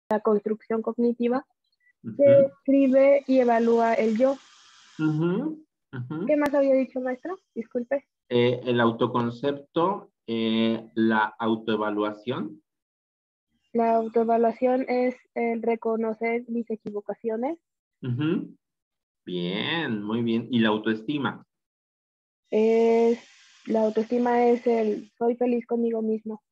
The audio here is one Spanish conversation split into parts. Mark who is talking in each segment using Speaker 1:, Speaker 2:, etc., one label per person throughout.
Speaker 1: la construcción cognitiva, se
Speaker 2: Ujú,
Speaker 1: escribe y evalúa el yo.
Speaker 2: ujú, ujú.
Speaker 1: ¿Qué más había dicho, maestra? Disculpe.
Speaker 2: El autoconcepto, la autoevaluación.
Speaker 1: La autoevaluación es el reconocer mis equivocaciones.
Speaker 2: Ujú. Bien, muy bien. Y la autoestima.
Speaker 1: La autoestima es el soy feliz conmigo mismo.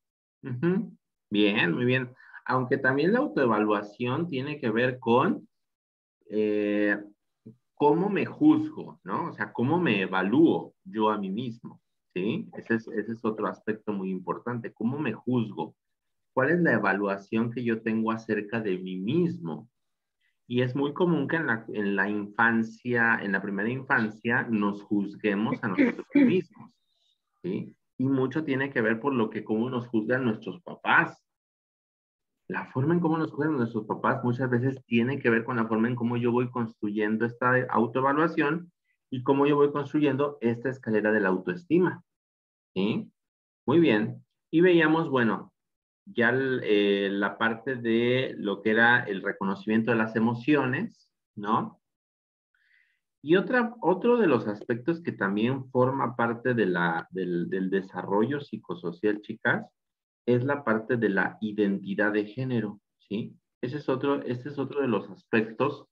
Speaker 2: Ujú. Bien, muy bien. Aunque también la autoevaluación tiene que ver con eh, cómo me juzgo, ¿no? O sea, cómo me evalúo yo a mí mismo, ¿sí? Ese es otro aspecto muy importante. ¿Cómo me juzgo? ¿Cuál es la evaluación que yo tengo acerca de mí mismo? Y es muy común que en la infancia, en la primera infancia, nos juzguemos a nosotros mismos, ¿sí? Y mucho tiene que ver por lo que cómo nos juzgan nuestros papás. La forma en cómo nos juzgan nuestros papás muchas veces tiene que ver con la forma en cómo yo voy construyendo esta autoevaluación y cómo yo voy construyendo esta escalera de la autoestima, ¿sí? Muy bien. Y veíamos, bueno, ya la parte de lo que era el reconocimiento de las emociones, ¿no? Y otro de los aspectos que también forma parte del desarrollo psicosocial, chicas, es la parte de la identidad de género, ¿sí? Este es otro de los aspectos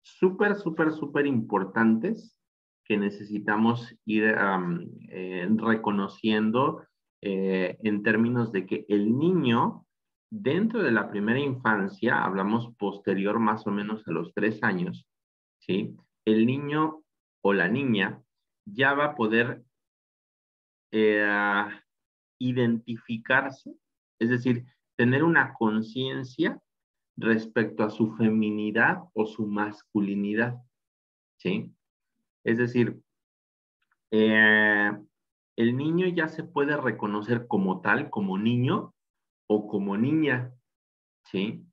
Speaker 2: súper, súper, súper importantes que necesitamos ir reconociendo en términos de que el niño, dentro de la primera infancia, hablamos posterior más o menos a los 3 años, ¿sí? El niño o la niña ya va a poder eh, identificarse, es decir, tener una conciencia respecto a su feminidad o su masculinidad, ¿sí? Es decir, eh, el niño ya se puede reconocer como tal, como niño o como niña, ¿sí?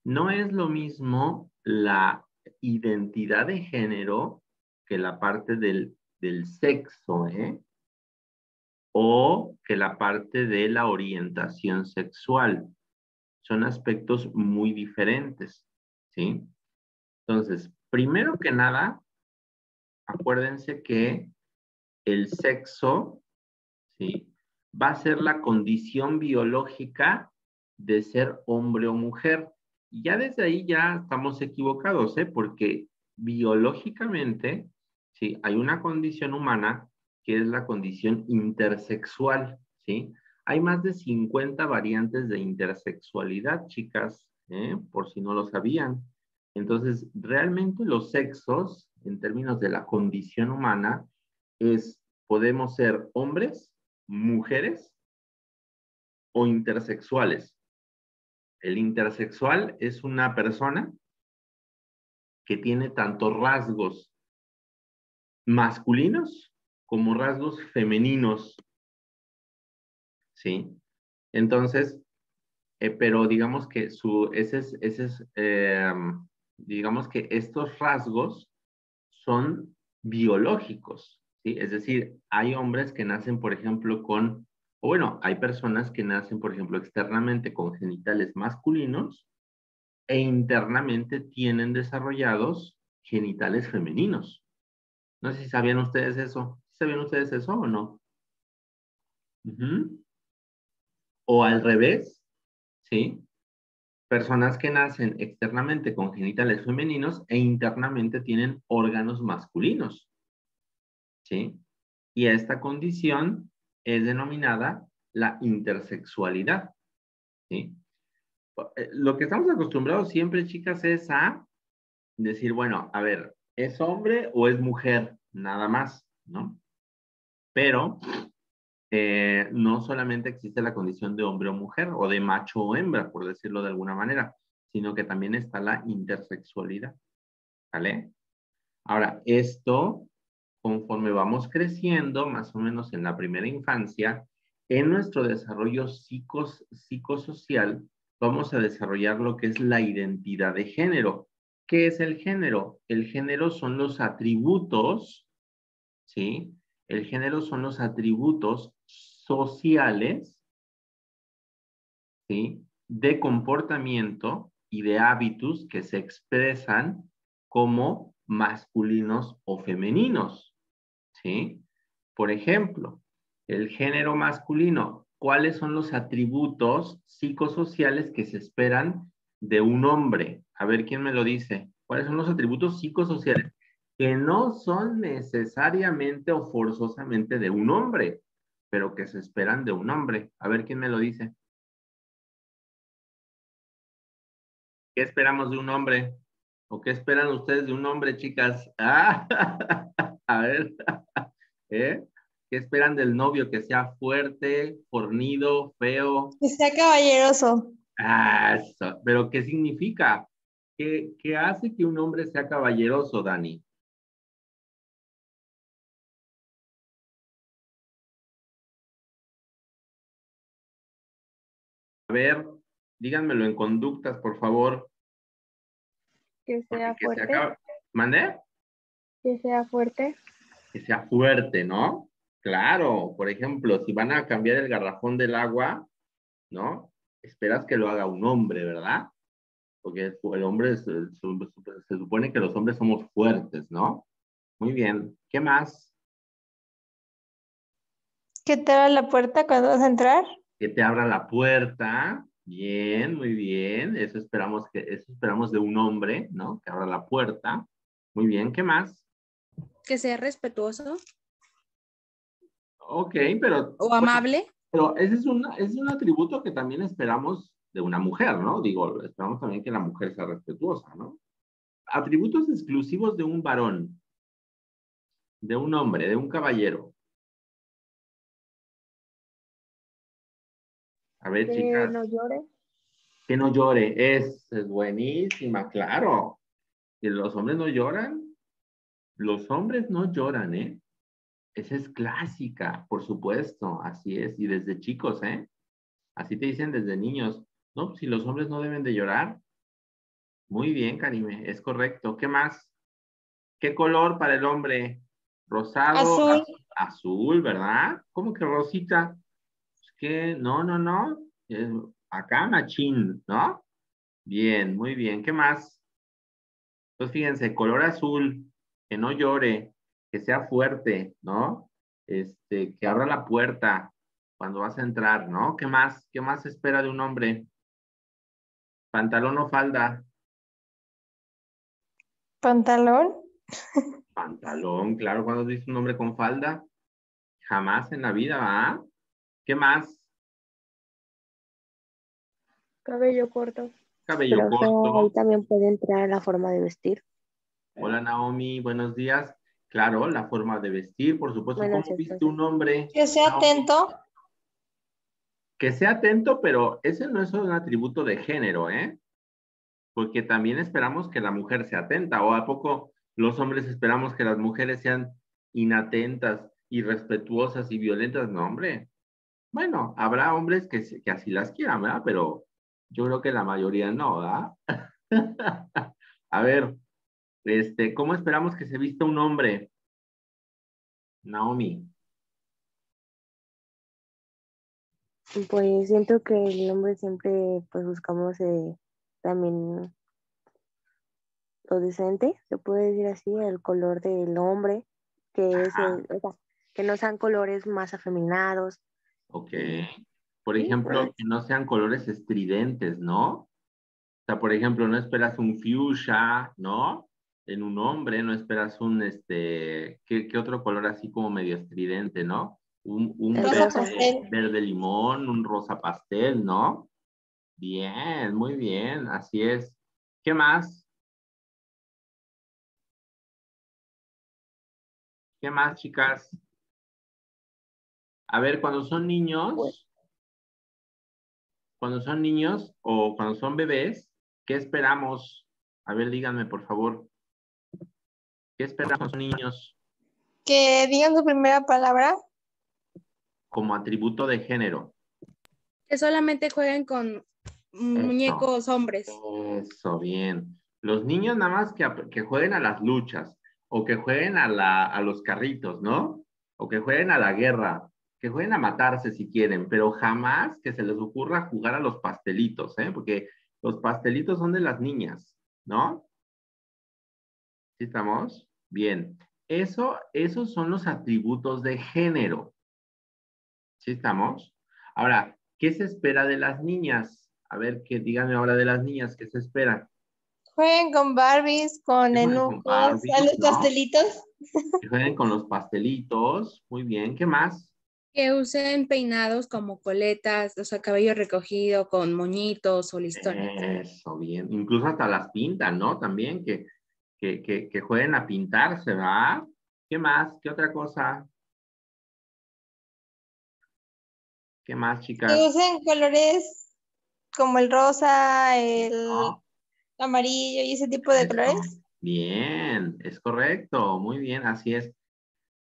Speaker 2: No es lo mismo la identidad de género que la parte del sexo, ¿eh? O que la parte de la orientación sexual. Son aspectos muy diferentes, ¿sí? Entonces, primero que nada, acuérdense que el sexo, ¿sí? Va a ser la condición biológica de ser hombre o mujer. Y ya desde ahí ya estamos equivocados, ¿eh? Porque biológicamente, ¿sí? Hay una condición humana que es la condición intersexual, ¿sí? Hay más de 50 variantes de intersexualidad, chicas, ¿eh? Por si no lo sabían. Entonces, realmente los sexos, en términos de la condición humana, podemos ser hombres, mujeres o intersexuales. El intersexual es una persona que tiene tanto rasgos masculinos como rasgos femeninos, ¿sí? Entonces, pero digamos que digamos que estos rasgos son biológicos, ¿sí? Es decir, hay hombres que nacen, por ejemplo, o bueno, hay personas que nacen, por ejemplo, externamente con genitales masculinos e internamente tienen desarrollados genitales femeninos. No sé si sabían ustedes eso. ¿Sabían ustedes eso o no? Ujú. O al revés, ¿sí? Personas que nacen externamente con genitales femeninos e internamente tienen órganos masculinos, ¿sí? Y esta condición es denominada la intersexualidad, ¿sí? Lo que estamos acostumbrados siempre, chicas, es a decir, bueno, a ver, ¿es hombre o es mujer? Nada más, ¿no? Pero no solamente existe la condición de hombre o mujer, o de macho o hembra, por decirlo de alguna manera, sino que también está la intersexualidad, ¿vale? Ahora, esto, conforme vamos creciendo, más o menos en la primera infancia, en nuestro desarrollo psicosocial, vamos a desarrollar lo que es la identidad de género. ¿Qué es el género? El género son los atributos, ¿sí? El género son los atributos sociales, ¿sí? De comportamiento y de hábitos que se expresan como masculinos o femeninos, ¿sí? Por ejemplo, el género masculino, ¿cuáles son los atributos psicosociales que se esperan de un hombre? A ver, ¿quién me lo dice? ¿Cuáles son los atributos psicosociales que no son necesariamente o forzosamente de un hombre, pero que se esperan de un hombre? A ver, ¿quién me lo dice? ¿Qué esperamos de un hombre? ¿O qué esperan ustedes de un hombre, chicas? Ah, a ver, ¿eh? ¿Qué esperan del novio? ¿Que sea fuerte, fornido, feo?
Speaker 3: Que sea caballeroso.
Speaker 2: Ah, eso. ¿Pero qué significa? ¿Qué hace que un hombre sea caballeroso, Dani? A ver, díganmelo en conductas, por favor.
Speaker 1: Que
Speaker 2: Porque
Speaker 1: sea
Speaker 2: que sea
Speaker 1: fuerte,
Speaker 2: ¿Mande?
Speaker 1: que sea fuerte,
Speaker 2: Que sea fuerte, ¿no? Claro, por ejemplo, si van a cambiar el garrafón del agua, ¿no? Esperas que lo haga un hombre, ¿verdad? Porque el hombre se supone que los hombres somos fuertes, ¿no? Muy bien. ¿Qué más?
Speaker 3: Que te abra la puerta cuando vas a entrar.
Speaker 2: Que te abra la puerta. Bien, muy bien. Eso esperamos de un hombre, ¿no? Que abra la puerta. Muy bien. ¿Qué más?
Speaker 4: Que sea respetuoso
Speaker 2: Ok, pero
Speaker 4: o
Speaker 2: bueno,
Speaker 4: amable.
Speaker 2: pero ese es un atributo que también esperamos de una mujer, ¿no? Digo, esperamos también que la mujer sea respetuosa, ¿no? Atributos exclusivos de un varón, de un hombre, de un caballero. A ver,
Speaker 1: que
Speaker 2: chicas,
Speaker 1: no llore,
Speaker 2: que no llore. Es buenísima, claro. Que los hombres no lloran. Los hombres no lloran, ¿eh? Esa es clásica, por supuesto, así es. Y desde chicos, ¿eh? Así te dicen desde niños. No, si los hombres no deben de llorar. Muy bien, Karime, es correcto. ¿Qué más? ¿Qué color para el hombre? Rosado,
Speaker 3: Azul.
Speaker 2: azul, ¿verdad? ¿Cómo que rosita? Es que no, no, no. Es acá machín, ¿no? Bien, muy bien. ¿Qué más? Pues fíjense, color azul, que no llore, que sea fuerte, ¿no? Que abra la puerta cuando vas a entrar, ¿no? ¿Qué más? ¿Qué más se espera de un hombre? Pantalón o falda.
Speaker 3: Pantalón.
Speaker 2: Pantalón, claro, cuando dice un hombre con falda, jamás en la vida, ¿va? ¿Qué más?
Speaker 1: cabello corto.
Speaker 2: Cabello
Speaker 5: Profe, ahí
Speaker 2: corto.
Speaker 5: también puede entrar la forma de vestir.
Speaker 2: Hola Naomi, buenos días. Claro, la forma de vestir, por supuesto.
Speaker 5: Bueno,
Speaker 2: ¿Cómo
Speaker 5: sí,
Speaker 2: viste
Speaker 5: profe.
Speaker 2: un hombre,
Speaker 3: Que sea
Speaker 2: Naomi?
Speaker 3: atento.
Speaker 2: Que sea atento, pero ese no es un atributo de género, ¿eh? Porque también esperamos que la mujer sea atenta, o a poco los hombres esperamos que las mujeres sean inatentas, irrespetuosas y violentas. No, hombre. Bueno, habrá hombres que así las quieran, ¿verdad? Pero yo creo que la mayoría no, ¿verdad? A ver, ¿cómo esperamos que se vista un hombre, Naomi?
Speaker 5: Pues siento que el hombre siempre pues buscamos también lo decente, se puede decir así, el color del hombre, que es
Speaker 2: Ajá,
Speaker 5: o sea, que no sean colores más afeminados.
Speaker 2: ok.
Speaker 5: Y,
Speaker 2: Por
Speaker 5: sí,
Speaker 2: ejemplo,
Speaker 5: pues,
Speaker 2: que no sean colores estridentes, ¿no? O sea, por ejemplo, no esperas un fuchsia, ¿no? En un hombre, no esperas ¿qué otro color así como medio estridente, ¿no? Un
Speaker 5: el
Speaker 3: Rosa
Speaker 5: rosa.
Speaker 3: pastel.
Speaker 2: verde limón, un rosa pastel, ¿no? Bien, muy bien, así es. ¿Qué más? ¿Qué más, chicas? A ver,
Speaker 5: Pues,
Speaker 2: cuando son niños o cuando son bebés, ¿qué esperamos? A ver, díganme, por favor, ¿qué esperamos cuando son niños
Speaker 3: Que digan su primera palabra.
Speaker 2: como atributo de género?
Speaker 4: Que solamente jueguen con
Speaker 2: Eso,
Speaker 4: muñecos hombres.
Speaker 2: eso, bien. Los niños nada más que jueguen a las luchas o que jueguen a los carritos, ¿no? O que jueguen a la guerra, que jueguen a matarse si quieren, pero jamás que se les ocurra jugar a los pastelitos, ¿eh? Porque Los pastelitos son de las niñas, ¿no? ¿Sí estamos? Bien. Esos son los atributos de género. ¿Sí estamos? Ahora, ¿qué se espera de las niñas? A ver, díganme ahora de las niñas, ¿qué se espera?
Speaker 3: Jueguen con Barbies, con
Speaker 2: Que jueguen con
Speaker 3: enucos, a
Speaker 2: Barbies,
Speaker 3: los
Speaker 2: ¿no?
Speaker 3: pastelitos.
Speaker 2: Que jueguen con los pastelitos. Muy bien, ¿qué más?
Speaker 4: Que usen peinados como coletas, o sea, cabello recogido con moñitos o listones.
Speaker 2: Eso, bien. Incluso hasta las pintan, ¿no? También que jueguen a pintarse, ¿verdad? ¿Qué más? ¿Qué otra cosa? ¿Qué más,
Speaker 3: Que
Speaker 2: chicas?
Speaker 3: usen colores como el rosa, el
Speaker 2: ¿No?
Speaker 3: amarillo y ese tipo de
Speaker 2: Eso.
Speaker 3: colores.
Speaker 2: Bien, es correcto. Muy bien, así es.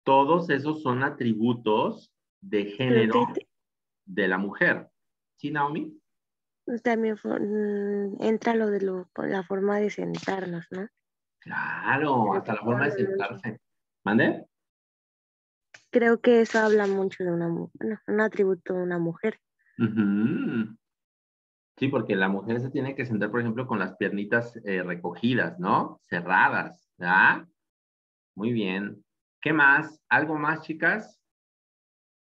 Speaker 2: Todos esos son atributos de
Speaker 5: Creo
Speaker 2: género
Speaker 5: que
Speaker 2: de la mujer. ¿Sí, Naomi?
Speaker 5: también entra lo de la forma de sentarnos, ¿no?
Speaker 2: Claro,
Speaker 5: Creo
Speaker 2: hasta
Speaker 5: que
Speaker 2: la
Speaker 5: eso
Speaker 2: forma de
Speaker 5: habla mucho.
Speaker 2: sentarse. ¿Mande?
Speaker 5: Creo que eso habla mucho de un atributo de una mujer.
Speaker 2: Ujú. Sí, porque la mujer se tiene que sentar, por ejemplo, con las piernitas recogidas, ¿no? Cerradas, ¿verdad? Muy bien. ¿Qué más? ¿Algo más, chicas?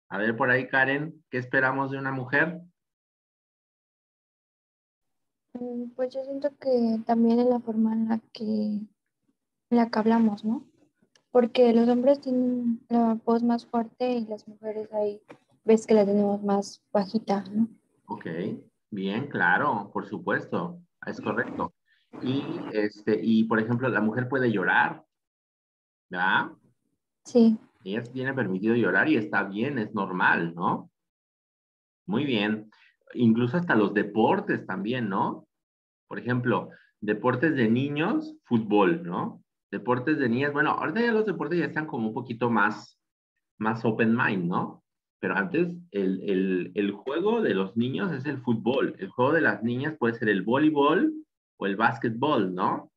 Speaker 2: A ver, por ahí, Karen, ¿qué esperamos de una mujer?
Speaker 1: Pues yo siento que también es la forma en la que hablamos, ¿no? Porque los hombres tienen la voz más fuerte y las mujeres ahí ves que la tenemos más bajita, ¿no?
Speaker 2: Ok, bien, claro, por supuesto, es correcto. Y por ejemplo, la mujer puede llorar, ¿verdad?
Speaker 1: Sí.
Speaker 2: Ella tiene permitido llorar y está bien, es normal, ¿no? Muy bien. Incluso hasta los deportes también, ¿no? Por ejemplo, deportes de niños, fútbol, ¿no? Deportes de niñas, bueno, ahorita ya los deportes ya están como un poquito más open mind, ¿no? Pero antes el juego de los niños es el fútbol, el juego de las niñas puede ser el voleibol o el básquetbol, ¿no?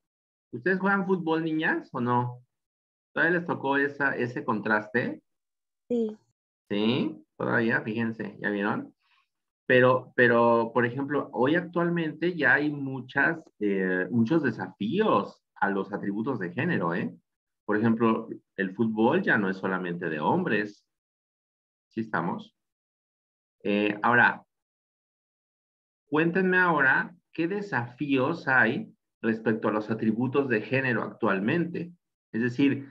Speaker 2: ¿Ustedes juegan fútbol, niñas, o no? ¿Todavía les tocó ese contraste?
Speaker 5: Sí,
Speaker 2: Sí, todavía, fíjense, ¿ya vieron? Por ejemplo, hoy actualmente ya hay muchos desafíos a los atributos de género, ¿eh? Por ejemplo, el fútbol ya no es solamente de hombres, ¿sí estamos? Ahora, cuéntenme ahora qué desafíos hay respecto a los atributos de género actualmente. Es decir,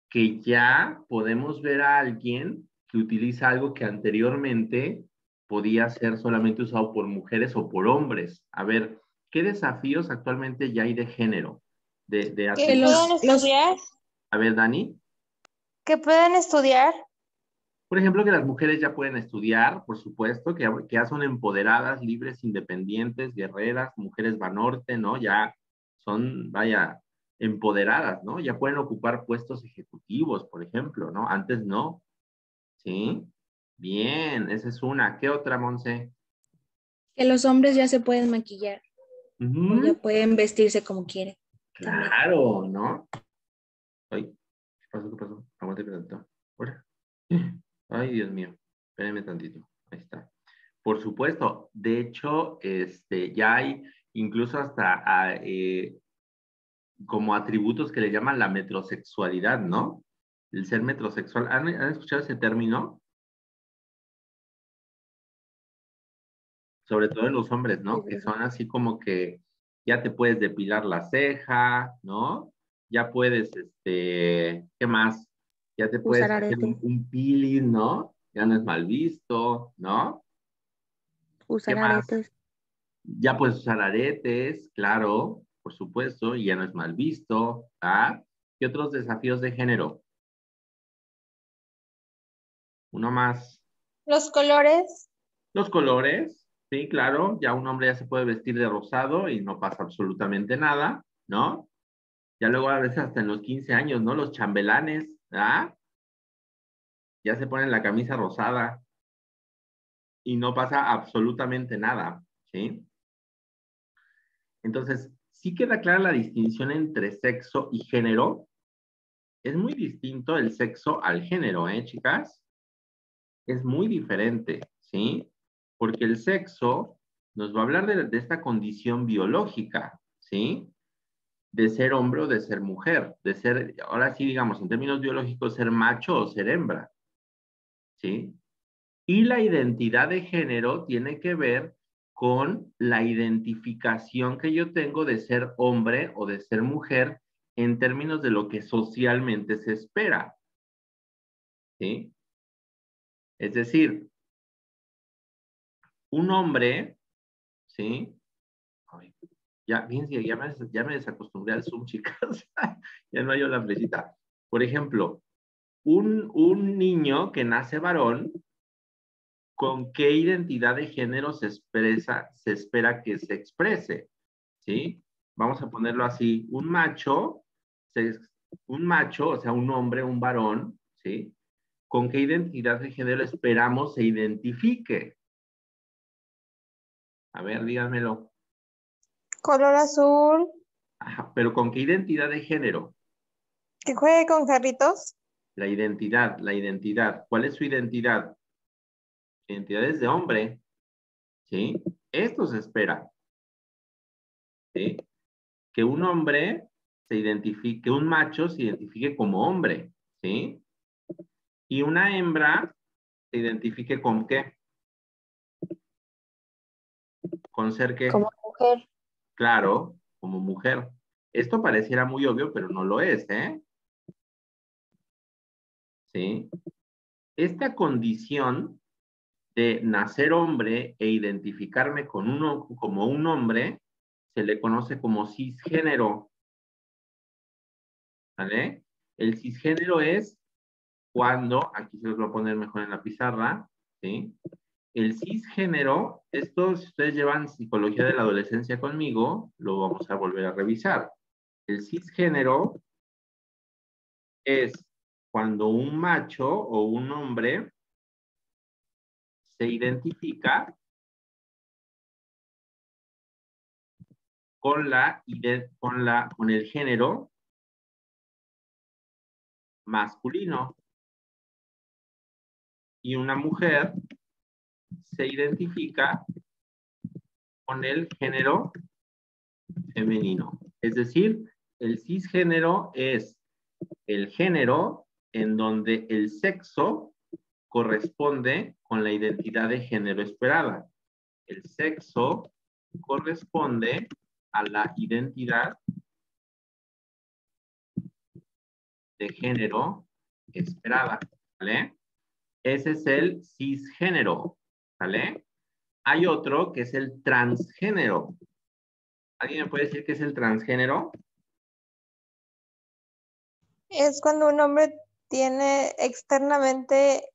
Speaker 2: que ya podemos ver a alguien que utiliza algo que anteriormente podía ser solamente usado por mujeres o por hombres. A ver, ¿qué desafíos actualmente ya hay de género? De
Speaker 3: Que
Speaker 2: atributos.
Speaker 3: puedan estudiar,
Speaker 2: A ver, Dani.
Speaker 3: que puedan estudiar.
Speaker 2: Por ejemplo, que las mujeres ya pueden estudiar, por supuesto, que ya son empoderadas, libres, independientes, guerreras, mujeres Banorte, ¿no? Ya son, vaya, empoderadas, ¿no? Ya pueden ocupar puestos ejecutivos, por ejemplo, ¿no? Antes no, ¿sí? Bien, esa es una. ¿Qué otra, Monse?
Speaker 4: Que los hombres ya se pueden maquillar o ya
Speaker 2: Ujú.
Speaker 4: pueden vestirse como quieren también.
Speaker 2: Claro, ¿no? Ay, ¿qué pasó? ¿Qué pasó? Aguante tantito. Ahora. Ay, Dios mío. Espérenme tantito. Ahí está. Por supuesto. De hecho, ya hay incluso hasta como atributos que le llaman la metrosexualidad, ¿no? El ser metrosexual. ¿Han escuchado ese término? Sobre todo en los hombres,
Speaker 5: sí,
Speaker 2: ¿no? Que
Speaker 5: profe.
Speaker 2: son así como que ya te puedes depilar la ceja, ¿no? Ya puedes, ¿qué más? Ya te
Speaker 5: Usar
Speaker 2: puedes hacer
Speaker 5: aretes,
Speaker 2: un peeling, ¿no? Ya no es mal visto, ¿no? ¿Qué
Speaker 5: usar
Speaker 2: más?
Speaker 5: aretes,
Speaker 2: Ya puedes usar aretes, claro, por supuesto, y ya no es mal visto, ¿ah? ¿Qué otros desafíos de género? Uno más.
Speaker 3: Los colores,
Speaker 2: Los colores, sí, claro, ya un hombre ya se puede vestir de rosado y no pasa absolutamente nada, ¿no? Ya luego a veces hasta en los 15 años, ¿no? Los chambelanes, ¿ah? Ya se ponen la camisa rosada y no pasa absolutamente nada, ¿sí? Entonces, sí queda clara la distinción entre sexo y género. Es muy distinto el sexo al género, ¿eh, chicas? Es muy diferente, ¿sí? Porque el sexo Nos va a hablar de esta condición biológica, ¿sí? De ser hombre o de ser mujer, de ser, ahora sí digamos, en términos biológicos, ser macho o ser hembra, ¿sí? Y la identidad de género tiene que ver con la identificación que yo tengo de ser hombre o de ser mujer en términos de lo que socialmente se espera, ¿sí? Es decir, un hombre, ¿sí? Ay, ya, fíjense, ya me desacostumbré al Zoom, chicas. Ya no hay la flechita. Por ejemplo, un niño que nace varón, ¿con qué identidad de género se espera que se exprese? ¿Sí? Vamos a ponerlo así. Un macho, o sea, un hombre, un varón, ¿sí? ¿Con qué identidad de género esperamos se identifique? A ver, díganmelo.
Speaker 3: Color azul.
Speaker 2: Ajá, pero ¿con qué identidad de género?
Speaker 3: Que juegue con jarritos.
Speaker 2: La identidad. ¿Cuál es su identidad? Identidad es de hombre, ¿sí? Esto se espera, ¿sí? Que un hombre se identifique, que un macho se identifique como hombre, ¿sí? Y una hembra se identifique con ¿qué? Con ser ¿qué?
Speaker 1: Como mujer.
Speaker 2: Claro, como mujer. Esto pareciera muy obvio, pero no lo es, ¿eh? ¿Sí? Esta condición de nacer hombre e identificarme con uno como un hombre se le conoce como cisgénero, ¿vale? El cisgénero es cuando, aquí se los voy a poner mejor en la pizarra, ¿sí? El cisgénero, esto si ustedes llevan psicología de la adolescencia conmigo, lo vamos a volver a revisar. El cisgénero es cuando un macho o un hombre se identifica con el género masculino y una mujer se identifica con el género femenino. Es decir, el cisgénero es el género en donde el sexo corresponde con la identidad de género esperada. El sexo corresponde a la identidad de género esperada, ¿vale? Ese es el cisgénero, ¿vale? Hay otro que es el transgénero. ¿Alguien me puede decir qué es el transgénero?
Speaker 3: Es cuando un hombre tiene externamente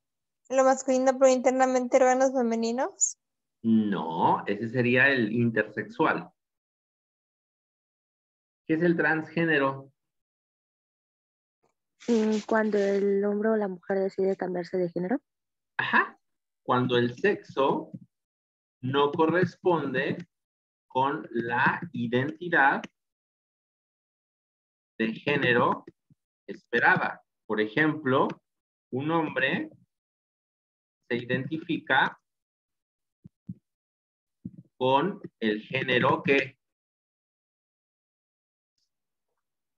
Speaker 3: lo masculino, pero internamente órganos femeninos.
Speaker 2: No, ese sería el intersexual. ¿Qué es el transgénero?
Speaker 5: Cuando el hombre o la mujer decide cambiarse de género.
Speaker 2: Ajá. Cuando el sexo no corresponde con la identidad de género esperada. Por ejemplo, un hombre se identifica con el género que...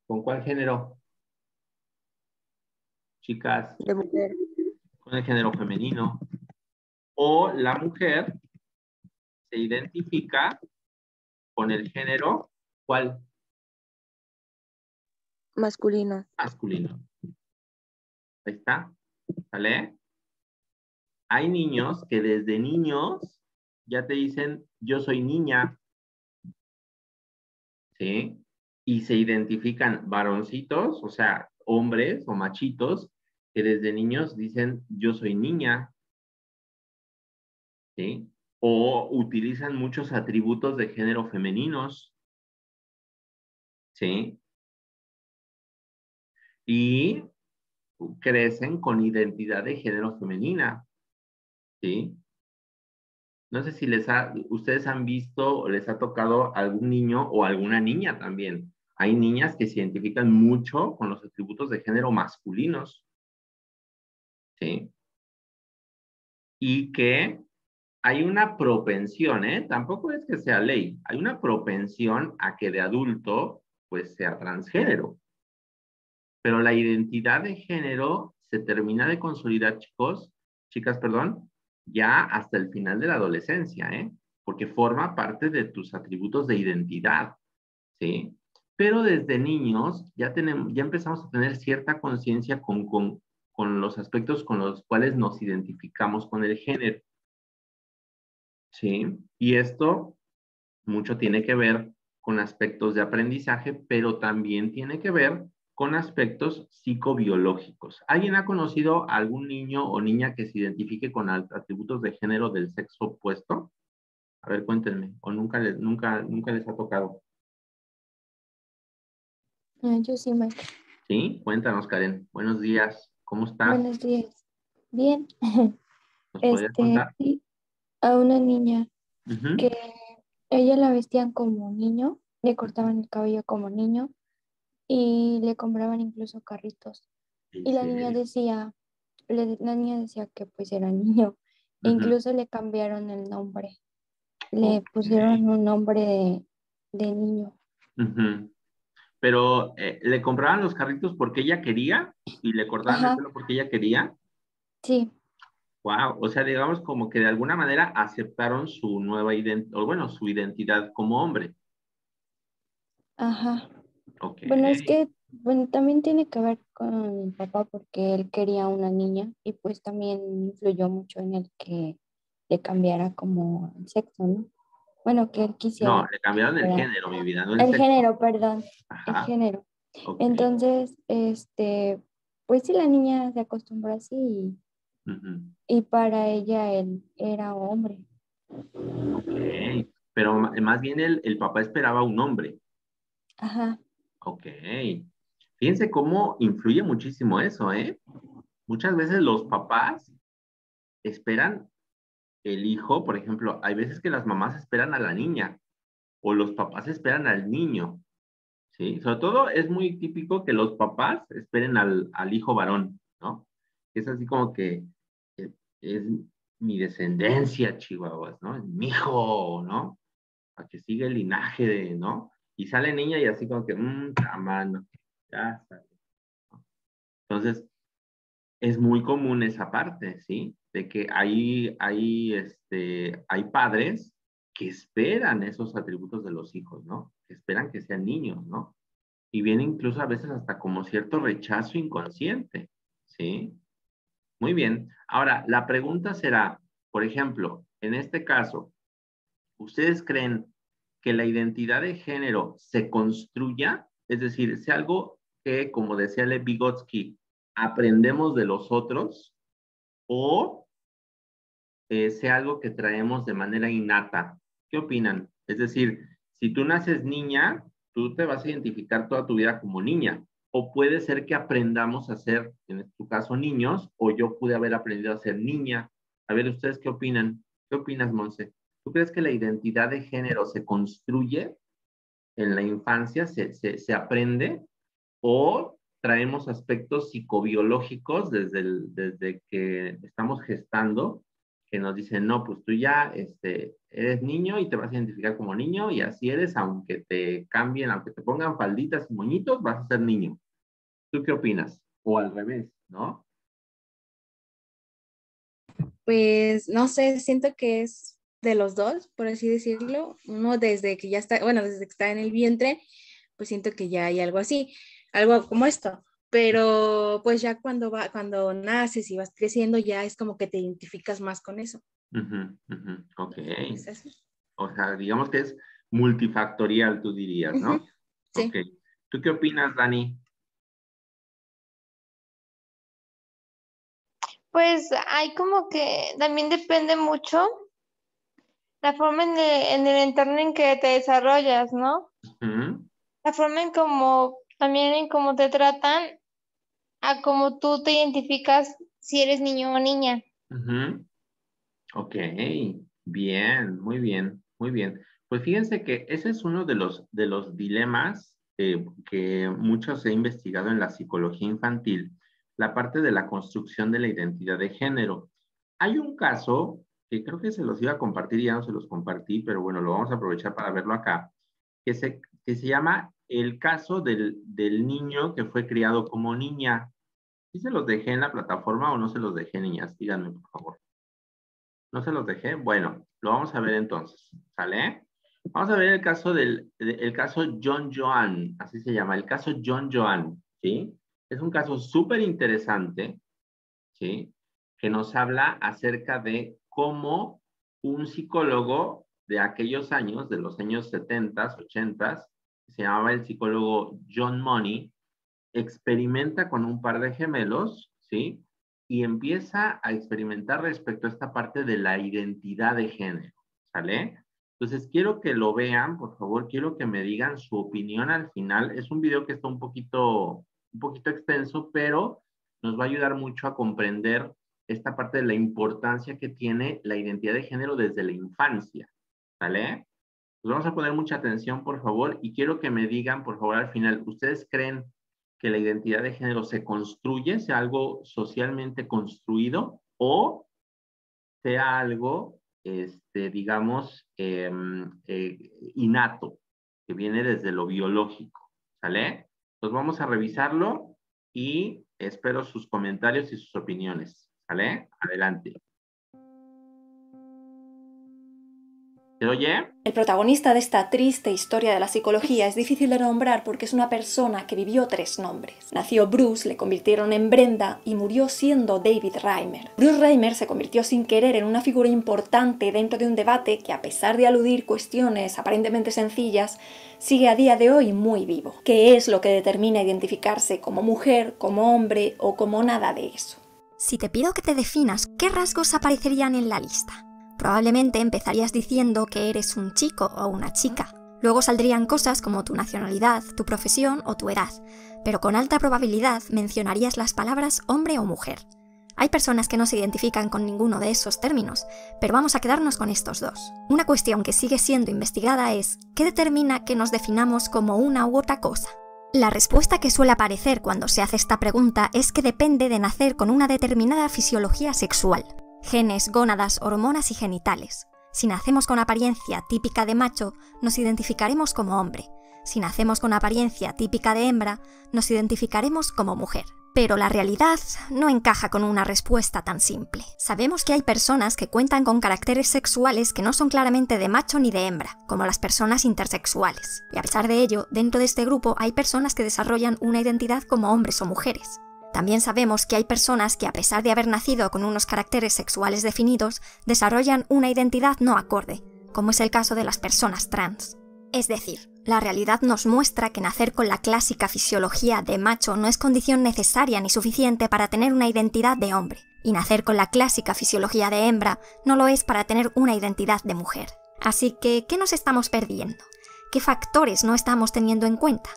Speaker 2: ¿Con cuál género? Chicas,
Speaker 5: De mujer.
Speaker 2: con el género femenino. O la mujer se identifica con el género, ¿cuál?
Speaker 5: Masculino.
Speaker 2: Masculino. Ahí está. ¿Vale? Hay niños que desde niños ya te dicen, yo soy niña. ¿Sí? Y se identifican varoncitos, o sea, hombres o machitos, que desde niños dicen, yo soy niña. ¿Sí? O utilizan muchos atributos de género femeninos. ¿Sí? Y crecen con identidad de género femenina. ¿Sí? No sé si ustedes han visto o les ha tocado algún niño o alguna niña también. Hay niñas que se identifican mucho con los atributos de género masculinos. ¿Sí? Y que hay una propensión, ¿eh? Tampoco es que sea ley, hay una propensión a que de adulto, pues, sea transgénero. Pero la identidad de género se termina de consolidar, chicas, perdón, ya hasta el final de la adolescencia, ¿eh? Porque forma parte de tus atributos de identidad, ¿sí? Pero desde niños ya empezamos a tener cierta conciencia con los aspectos con los cuales nos identificamos con el género, ¿sí? Y esto mucho tiene que ver con aspectos de aprendizaje, pero también tiene que ver con aspectos psicobiológicos. ¿Alguien ha conocido a algún niño o niña que se identifique con atributos de género del sexo opuesto? A ver, cuéntenme, o nunca les ha tocado.
Speaker 1: Yo sí, maestra.
Speaker 2: ¿Sí? Cuéntanos, Karen. Buenos días. ¿Cómo estás?
Speaker 1: Buenos días. Bien.
Speaker 2: ¿Nos podrías contar?
Speaker 1: Sí, a una niña
Speaker 2: Ujú.
Speaker 1: que ella la vestían como niño, le cortaban el cabello como niño y le compraban incluso carritos.
Speaker 2: ¿En
Speaker 1: Y
Speaker 2: serio?
Speaker 1: la niña decía que pues era niño. E
Speaker 2: Ujú.
Speaker 1: incluso le cambiaron el nombre. Le
Speaker 2: Ok.
Speaker 1: pusieron un nombre de niño.
Speaker 2: Ujú. Pero le compraban los carritos porque ella quería y le cortaban el
Speaker 1: Ajá,
Speaker 2: pelo porque ella quería.
Speaker 1: sí,
Speaker 2: Wow, o sea, digamos como que de alguna manera aceptaron su nueva identidad, o bueno, su identidad como hombre.
Speaker 1: ajá.
Speaker 2: Ok.
Speaker 1: Bueno, es que bueno, también tiene que ver con mi papá porque él quería una niña y pues también influyó mucho en el que le cambiara como el sexo, ¿no? Bueno, que él
Speaker 2: No,
Speaker 1: quisiera
Speaker 2: le
Speaker 1: que
Speaker 2: cambiaron el
Speaker 1: fuera
Speaker 2: género, mi vida, no el
Speaker 1: el
Speaker 2: sexo.
Speaker 1: género, perdón, el
Speaker 2: Ajá,
Speaker 1: género.
Speaker 2: ok.
Speaker 1: Entonces, pues sí, la niña se acostumbró así
Speaker 2: Ujú,
Speaker 1: y para ella él era hombre.
Speaker 2: ok. Pero más bien el papá esperaba un hombre.
Speaker 1: Ajá,
Speaker 2: Ok. Fíjense cómo influye muchísimo eso, ¿eh? Muchas veces los papás esperan el hijo, por ejemplo, hay veces que las mamás esperan a la niña o los papás esperan al niño, ¿sí? Sobre todo es muy típico que los papás esperen al hijo varón, ¿no? Es así como que es mi descendencia, chihuahuas, ¿no? Es mi hijo, ¿no? Para que siga el linaje de, ¿no? Y sale niña y así como que, mano, ya sale. Entonces, es muy común esa parte, ¿sí? De que hay padres que esperan esos atributos de los hijos, ¿no? Que esperan que sean niños, ¿no? Y viene incluso a veces hasta como cierto rechazo inconsciente, ¿sí? Muy bien. Ahora, la pregunta será, por ejemplo, en este caso, ¿ustedes creen que la identidad de género se construya? Es decir, sea algo que, como decía Lev Vygotsky, aprendemos de los otros o sea algo que traemos de manera innata. ¿Qué opinan? Es decir, si tú naces niña, tú te vas a identificar toda tu vida como niña. O puede ser que aprendamos a ser, en tu caso, niños, o yo pude haber aprendido a ser niña. A ver, ¿ustedes qué opinan? ¿Qué opinas, Monse? ¿Tú crees que la identidad de género se construye en la infancia, se aprende, o traemos aspectos psicobiológicos desde que estamos gestando, que nos dicen, no, pues tú ya eres niño y te vas a identificar como niño y así eres, aunque te cambien, aunque te pongan falditas y moñitos, vas a ser niño? ¿Tú qué opinas? O al revés, ¿no?
Speaker 4: Pues no sé, siento que es de los dos, por así decirlo. Uno desde que ya está, bueno, desde que está en el vientre, pues siento que ya hay algo así, algo como esto. Pero pues ya cuando naces y vas creciendo, ya es como que te identificas más con eso.
Speaker 2: Ok.
Speaker 4: Es así.
Speaker 2: O sea, digamos que es multifactorial, tú dirías,
Speaker 4: Ujú,
Speaker 2: ¿no? Ok.
Speaker 4: sí.
Speaker 2: ¿Tú qué opinas, Dani?
Speaker 3: Pues hay como que también depende mucho la forma en el entorno en que te desarrollas, ¿no?
Speaker 2: Ujú.
Speaker 3: La forma en cómo, también en cómo te tratan, a cómo tú te identificas si eres niño o niña.
Speaker 2: Ujú. Ok, bien, muy bien, muy bien. Pues fíjense que ese es uno de los dilemas que muchos he investigado en la psicología infantil, la parte de la construcción de la identidad de género. Hay un caso que creo que se los iba a compartir y ya no se los compartí, pero bueno, lo vamos a aprovechar para verlo acá, que se llama El caso del niño que fue criado como niña. ¿Sí se los dejé en la plataforma o no se los dejé, niñas? Díganme, por favor. ¿No se los dejé? Bueno, lo vamos a ver entonces, ¿sale? Vamos a ver el caso el caso John Joan, así se llama, el caso John Joan, ¿sí? Es un caso súper interesante, ¿sí? Que nos habla acerca de cómo un psicólogo de aquellos años, de los años 70s, 80s, se llamaba el psicólogo John Money, experimenta con un par de gemelos, ¿sí? Y empieza a experimentar respecto a esta parte de la identidad de género, ¿sale? Entonces, quiero que lo vean, por favor, quiero que me digan su opinión al final. Es un video que está un poquito extenso, pero nos va a ayudar mucho a comprender esta parte de la importancia que tiene la identidad de género desde la infancia, ¿vale? Pues vamos a poner mucha atención, por favor, y quiero que me digan, por favor, al final, ¿ustedes creen que la identidad de género se construye, sea algo socialmente construido o sea algo, digamos, innato, que viene desde lo biológico, ¿sale? Entonces vamos a revisarlo y espero sus comentarios y sus opiniones, ¿sale? Adelante. ¿Se oye?
Speaker 6: El protagonista de esta triste historia de la psicología es difícil de nombrar porque es una persona que vivió 3 nombres. Nació Bruce, le convirtieron en Brenda y murió siendo David Reimer. Bruce Reimer se convirtió sin querer en una figura importante dentro de un debate que, a pesar de aludir cuestiones aparentemente sencillas, sigue a día de hoy muy vivo. ¿Qué es lo que determina identificarse como mujer, como hombre o como nada de eso?
Speaker 7: Si te pido que te definas, ¿qué rasgos aparecerían en la lista? Probablemente empezarías diciendo que eres un chico o una chica. Luego saldrían cosas como tu nacionalidad, tu profesión o tu edad, pero con alta probabilidad mencionarías las palabras hombre o mujer. Hay personas que no se identifican con ninguno de esos términos, pero vamos a quedarnos con estos dos. Una cuestión que sigue siendo investigada es ¿qué determina que nos definamos como una u otra cosa? La respuesta que suele aparecer cuando se hace esta pregunta es que depende de nacer con una determinada fisiología sexual. Genes, gónadas, hormonas y genitales. Si nacemos con apariencia típica de macho, nos identificaremos como hombre. Si nacemos con apariencia típica de hembra, nos identificaremos como mujer. Pero la realidad no encaja con una respuesta tan simple. Sabemos que hay personas que cuentan con caracteres sexuales que no son claramente de macho ni de hembra, como las personas intersexuales. Y a pesar de ello, dentro de este grupo hay personas que desarrollan una identidad como hombres o mujeres. También sabemos que hay personas que, a pesar de haber nacido con unos caracteres sexuales definidos, desarrollan una identidad no acorde, como es el caso de las personas trans. Es decir, la realidad nos muestra que nacer con la clásica fisiología de macho no es condición necesaria ni suficiente para tener una identidad de hombre, y nacer con la clásica fisiología de hembra no lo es para tener una identidad de mujer. Así que, ¿qué nos estamos perdiendo? ¿Qué factores no estamos teniendo en cuenta?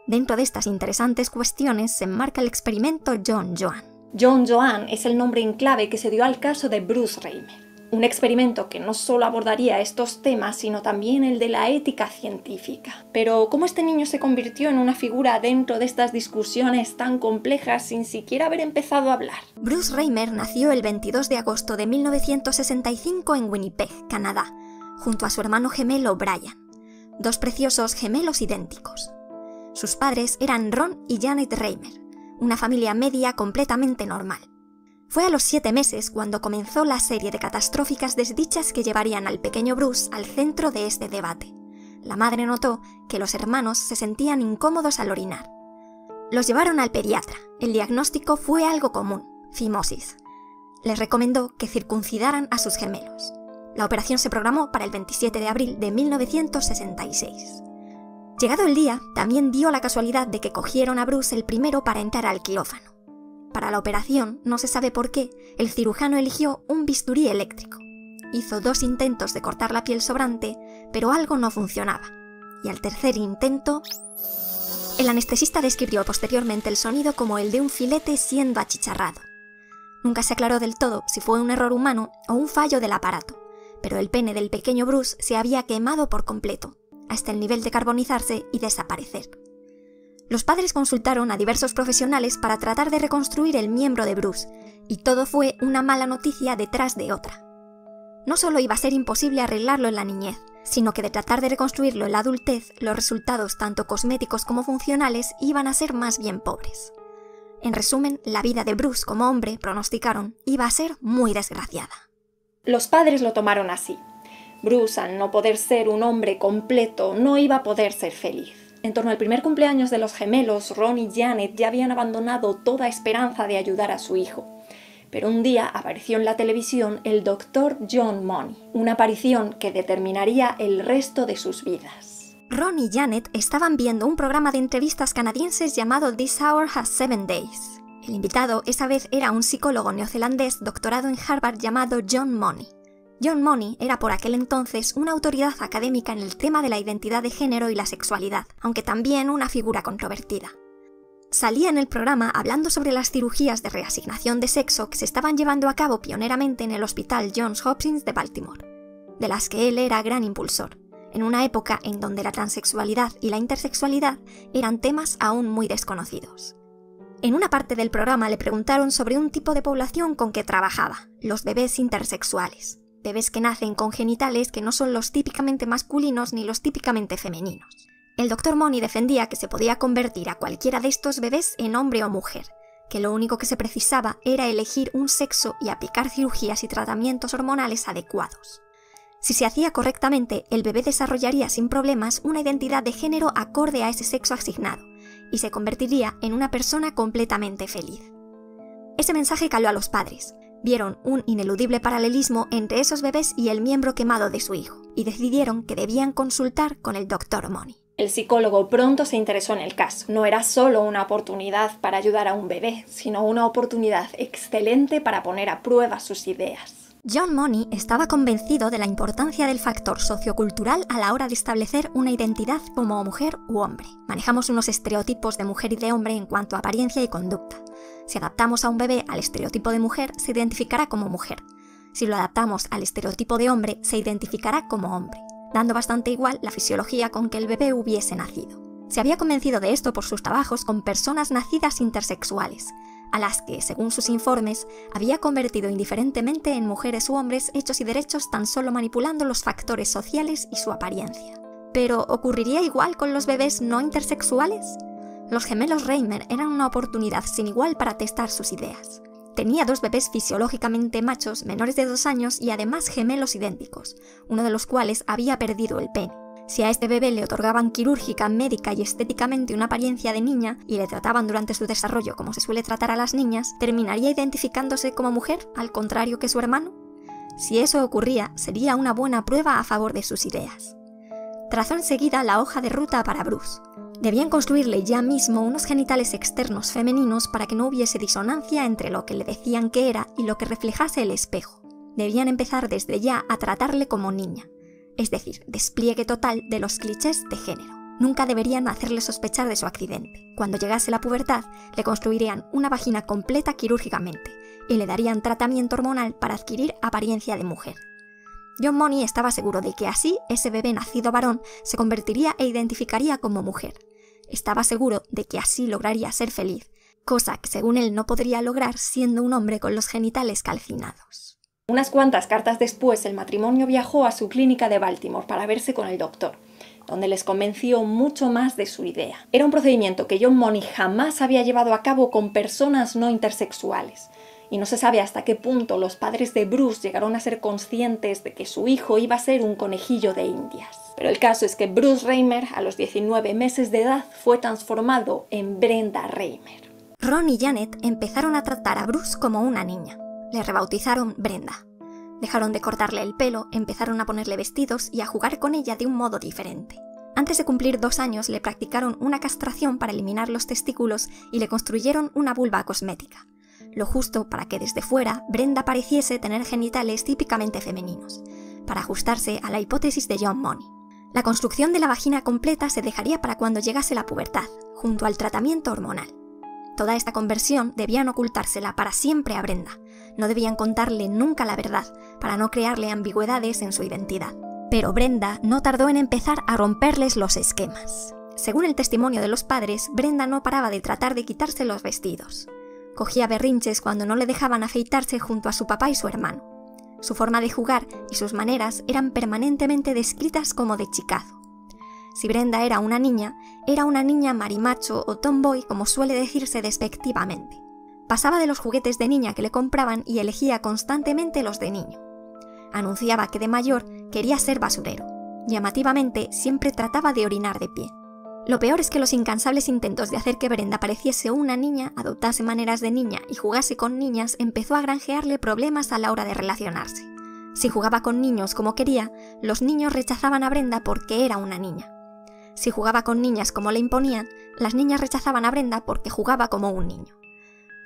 Speaker 7: Dentro de estas interesantes cuestiones se enmarca el experimento John Joan.
Speaker 6: John Joan es el nombre en clave que se dio al caso de Bruce Reimer. Un experimento que no solo abordaría estos temas, sino también el de la ética científica. Pero, ¿cómo este niño se convirtió en una figura dentro de estas discusiones tan complejas sin siquiera haber empezado a hablar?
Speaker 7: Bruce Reimer nació el 22 de agosto de 1965 en Winnipeg, Canadá, junto a su hermano gemelo Brian, 2 preciosos gemelos idénticos. Sus padres eran Ron y Janet Reimer, una familia media completamente normal. Fue a los 7 meses cuando comenzó la serie de catastróficas desdichas que llevarían al pequeño Bruce al centro de este debate. La madre notó que los hermanos se sentían incómodos al orinar. Los llevaron al pediatra. El diagnóstico fue algo común, fimosis. Les recomendó que circuncidaran a sus gemelos. La operación se programó para el 27 de abril de 1966. Llegado el día, también dio la casualidad de que cogieron a Bruce el primero para entrar al quirófano. Para la operación, no se sabe por qué, el cirujano eligió un bisturí eléctrico. Hizo 2 intentos de cortar la piel sobrante, pero algo no funcionaba. Y al tercer intento, el anestesista describió posteriormente el sonido como el de un filete siendo achicharrado. Nunca se aclaró del todo si fue un error humano o un fallo del aparato, pero el pene del pequeño Bruce se había quemado por completo, hasta el nivel de carbonizarse y desaparecer. Los padres consultaron a diversos profesionales para tratar de reconstruir el miembro de Bruce, y todo fue una mala noticia detrás de otra. No solo iba a ser imposible arreglarlo en la niñez, sino que de tratar de reconstruirlo en la adultez, los resultados tanto cosméticos como funcionales iban a ser más bien pobres. En resumen, la vida de Bruce como hombre, pronosticaron, iba a ser muy desgraciada.
Speaker 6: Los padres lo tomaron así. Bruce, al no poder ser un hombre completo, no iba a poder ser feliz. En torno al primer cumpleaños de los gemelos, Ron y Janet ya habían abandonado toda esperanza de ayudar a su hijo. Pero un día apareció en la televisión el Dr. John Money, una aparición que determinaría el resto de sus vidas.
Speaker 7: Ron y Janet estaban viendo un programa de entrevistas canadienses llamado This Hour Has 7 Days. El invitado esa vez era un psicólogo neozelandés doctorado en Harvard llamado John Money. John Money era por aquel entonces una autoridad académica en el tema de la identidad de género y la sexualidad, aunque también una figura controvertida. Salía en el programa hablando sobre las cirugías de reasignación de sexo que se estaban llevando a cabo pioneramente en el Hospital Johns Hopkins de Baltimore, de las que él era gran impulsor, en una época en donde la transexualidad y la intersexualidad eran temas aún muy desconocidos. En una parte del programa le preguntaron sobre un tipo de población con que trabajaba, los bebés intersexuales. Bebés que nacen con genitales que no son los típicamente masculinos ni los típicamente femeninos. El Dr. Money defendía que se podía convertir a cualquiera de estos bebés en hombre o mujer, que lo único que se precisaba era elegir un sexo y aplicar cirugías y tratamientos hormonales adecuados. Si se hacía correctamente, el bebé desarrollaría sin problemas una identidad de género acorde a ese sexo asignado, y se convertiría en una persona completamente feliz. Ese mensaje caló a los padres. Vieron un ineludible paralelismo entre esos bebés y el miembro quemado de su hijo, y decidieron que debían consultar con el Dr. Money.
Speaker 6: El psicólogo pronto se interesó en el caso. No era solo una oportunidad para ayudar a un bebé, sino una oportunidad excelente para poner a prueba sus ideas.
Speaker 7: John Money estaba convencido de la importancia del factor sociocultural a la hora de establecer una identidad como mujer u hombre. Manejamos unos estereotipos de mujer y de hombre en cuanto a apariencia y conducta. Si adaptamos a un bebé al estereotipo de mujer, se identificará como mujer. Si lo adaptamos al estereotipo de hombre, se identificará como hombre, dando bastante igual la fisiología con que el bebé hubiese nacido. Se había convencido de esto por sus trabajos con personas nacidas intersexuales, a las que, según sus informes, había convertido indiferentemente en mujeres u hombres hechos y derechos tan solo manipulando los factores sociales y su apariencia. ¿Pero ocurriría igual con los bebés no intersexuales? Los gemelos Reimer eran una oportunidad sin igual para testar sus ideas. Tenía 2 bebés fisiológicamente machos menores de 2 años y además gemelos idénticos, uno de los cuales había perdido el pene. Si a este bebé le otorgaban quirúrgica, médica y estéticamente una apariencia de niña y le trataban durante su desarrollo como se suele tratar a las niñas, ¿terminaría identificándose como mujer, al contrario que su hermano? Si eso ocurría, sería una buena prueba a favor de sus ideas. Trazó enseguida la hoja de ruta para Bruce. Debían construirle ya mismo unos genitales externos femeninos para que no hubiese disonancia entre lo que le decían que era y lo que reflejase el espejo. Debían empezar desde ya a tratarle como niña, es decir, despliegue total de los clichés de género. Nunca deberían hacerle sospechar de su accidente. Cuando llegase la pubertad, le construirían una vagina completa quirúrgicamente y le darían tratamiento hormonal para adquirir apariencia de mujer. John Money estaba seguro de que así ese bebé nacido varón se convertiría e identificaría como mujer. Estaba seguro de que así lograría ser feliz, cosa que según él no podría lograr siendo un hombre con los genitales calcinados.
Speaker 6: Unas cuantas cartas después, el matrimonio viajó a su clínica de Baltimore para verse con el doctor, donde les convenció mucho más de su idea. Era un procedimiento que John Money jamás había llevado a cabo con personas no intersexuales, y no se sabe hasta qué punto los padres de Bruce llegaron a ser conscientes de que su hijo iba a ser un conejillo de indias. Pero el caso es que Bruce Reimer, a los 19 meses de edad, fue transformado en Brenda Reimer.
Speaker 7: Ron y Janet empezaron a tratar a Bruce como una niña. Le rebautizaron Brenda. Dejaron de cortarle el pelo, empezaron a ponerle vestidos y a jugar con ella de un modo diferente. Antes de cumplir 2 años le practicaron una castración para eliminar los testículos y le construyeron una vulva cosmética. Lo justo para que desde fuera Brenda pareciese tener genitales típicamente femeninos, para ajustarse a la hipótesis de John Money. La construcción de la vagina completa se dejaría para cuando llegase la pubertad, junto al tratamiento hormonal. Toda esta conversión debían ocultársela para siempre a Brenda. No debían contarle nunca la verdad, para no crearle ambigüedades en su identidad. Pero Brenda no tardó en empezar a romperles los esquemas. Según el testimonio de los padres, Brenda no paraba de tratar de quitarse los vestidos. Cogía berrinches cuando no le dejaban afeitarse junto a su papá y su hermano. Su forma de jugar y sus maneras eran permanentemente descritas como de chicazo. Si Brenda era una niña marimacho o tomboy, como suele decirse despectivamente. Pasaba de los juguetes de niña que le compraban y elegía constantemente los de niño. Anunciaba que de mayor quería ser basurero. Llamativamente, siempre trataba de orinar de pie. Lo peor es que los incansables intentos de hacer que Brenda pareciese una niña, adoptase maneras de niña y jugase con niñas empezó a granjearle problemas a la hora de relacionarse. Si jugaba con niños como quería, los niños rechazaban a Brenda porque era una niña. Si jugaba con niñas como le imponían, las niñas rechazaban a Brenda porque jugaba como un niño.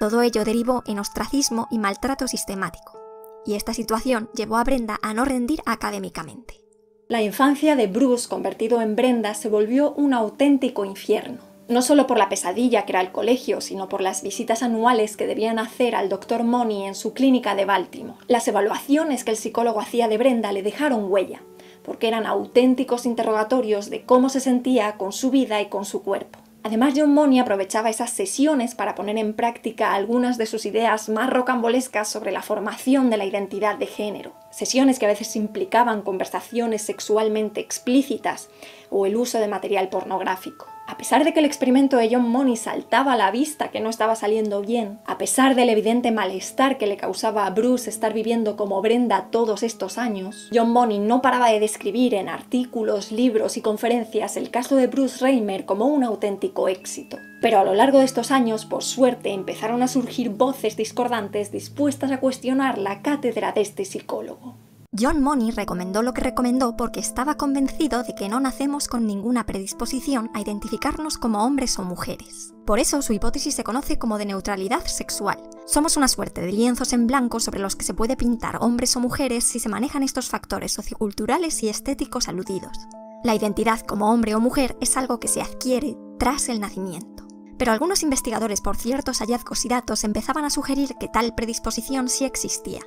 Speaker 7: Todo ello derivó en ostracismo y maltrato sistemático, y esta situación llevó a Brenda a no rendir académicamente.
Speaker 6: La infancia de Bruce, convertido en Brenda, se volvió un auténtico infierno. No solo por la pesadilla que era el colegio, sino por las visitas anuales que debían hacer al Dr. Money en su clínica de Baltimore. Las evaluaciones que el psicólogo hacía de Brenda le dejaron huella, porque eran auténticos interrogatorios de cómo se sentía con su vida y con su cuerpo. Además, John Money aprovechaba esas sesiones para poner en práctica algunas de sus ideas más rocambolescas sobre la formación de la identidad de género. Sesiones que a veces implicaban conversaciones sexualmente explícitas o el uso de material pornográfico. A pesar de que el experimento de John Money saltaba a la vista que no estaba saliendo bien, a pesar del evidente malestar que le causaba a Bruce estar viviendo como Brenda todos estos años, John Money no paraba de describir en artículos, libros y conferencias el caso de Bruce Reimer como un auténtico éxito. Pero a lo largo de estos años, por suerte, empezaron a surgir voces discordantes dispuestas a cuestionar la cátedra de este psicólogo.
Speaker 7: John Money recomendó lo que recomendó porque estaba convencido de que no nacemos con ninguna predisposición a identificarnos como hombres o mujeres. Por eso su hipótesis se conoce como de neutralidad sexual. Somos una suerte de lienzos en blanco sobre los que se puede pintar hombres o mujeres si se manejan estos factores socioculturales y estéticos aludidos. La identidad como hombre o mujer es algo que se adquiere tras el nacimiento. Pero algunos investigadores, por ciertos hallazgos y datos, empezaban a sugerir que tal predisposición sí existía,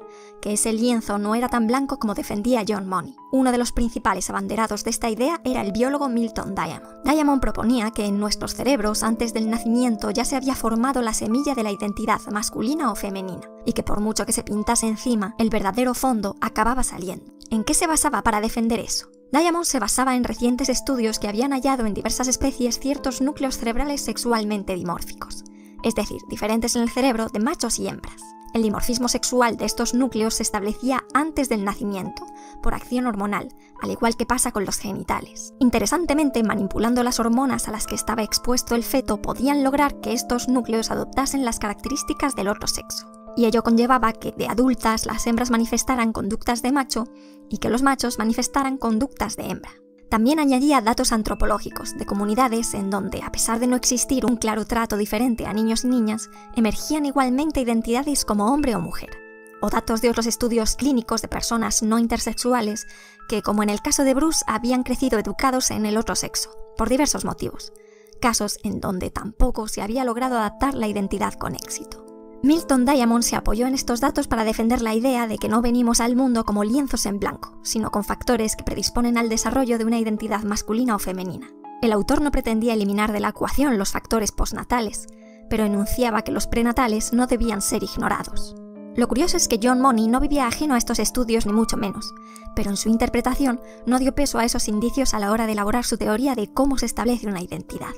Speaker 7: que ese lienzo no era tan blanco como defendía John Money. Uno de los principales abanderados de esta idea era el biólogo Milton Diamond. Diamond proponía que en nuestros cerebros, antes del nacimiento, ya se había formado la semilla de la identidad masculina o femenina, y que por mucho que se pintase encima, el verdadero fondo acababa saliendo. ¿En qué se basaba para defender eso? Diamond se basaba en recientes estudios que habían hallado en diversas especies ciertos núcleos cerebrales sexualmente dimórficos, es decir, diferentes en el cerebro de machos y hembras. El dimorfismo sexual de estos núcleos se establecía antes del nacimiento, por acción hormonal, al igual que pasa con los genitales. Interesantemente, manipulando las hormonas a las que estaba expuesto el feto, podían lograr que estos núcleos adoptasen las características del otro sexo. Y ello conllevaba que de adultas las hembras manifestaran conductas de macho y que los machos manifestaran conductas de hembra. También añadía datos antropológicos de comunidades en donde, a pesar de no existir un claro trato diferente a niños y niñas, emergían igualmente identidades como hombre o mujer. O datos de otros estudios clínicos de personas no intersexuales que, como en el caso de Bruce, habían crecido educados en el otro sexo, por diversos motivos. Casos en donde tampoco se había logrado adaptar la identidad con éxito. Milton Diamond se apoyó en estos datos para defender la idea de que no venimos al mundo como lienzos en blanco, sino con factores que predisponen al desarrollo de una identidad masculina o femenina. El autor no pretendía eliminar de la ecuación los factores postnatales, pero enunciaba que los prenatales no debían ser ignorados. Lo curioso es que John Money no vivía ajeno a estos estudios ni mucho menos, pero en su interpretación no dio peso a esos indicios a la hora de elaborar su teoría de cómo se establece una identidad.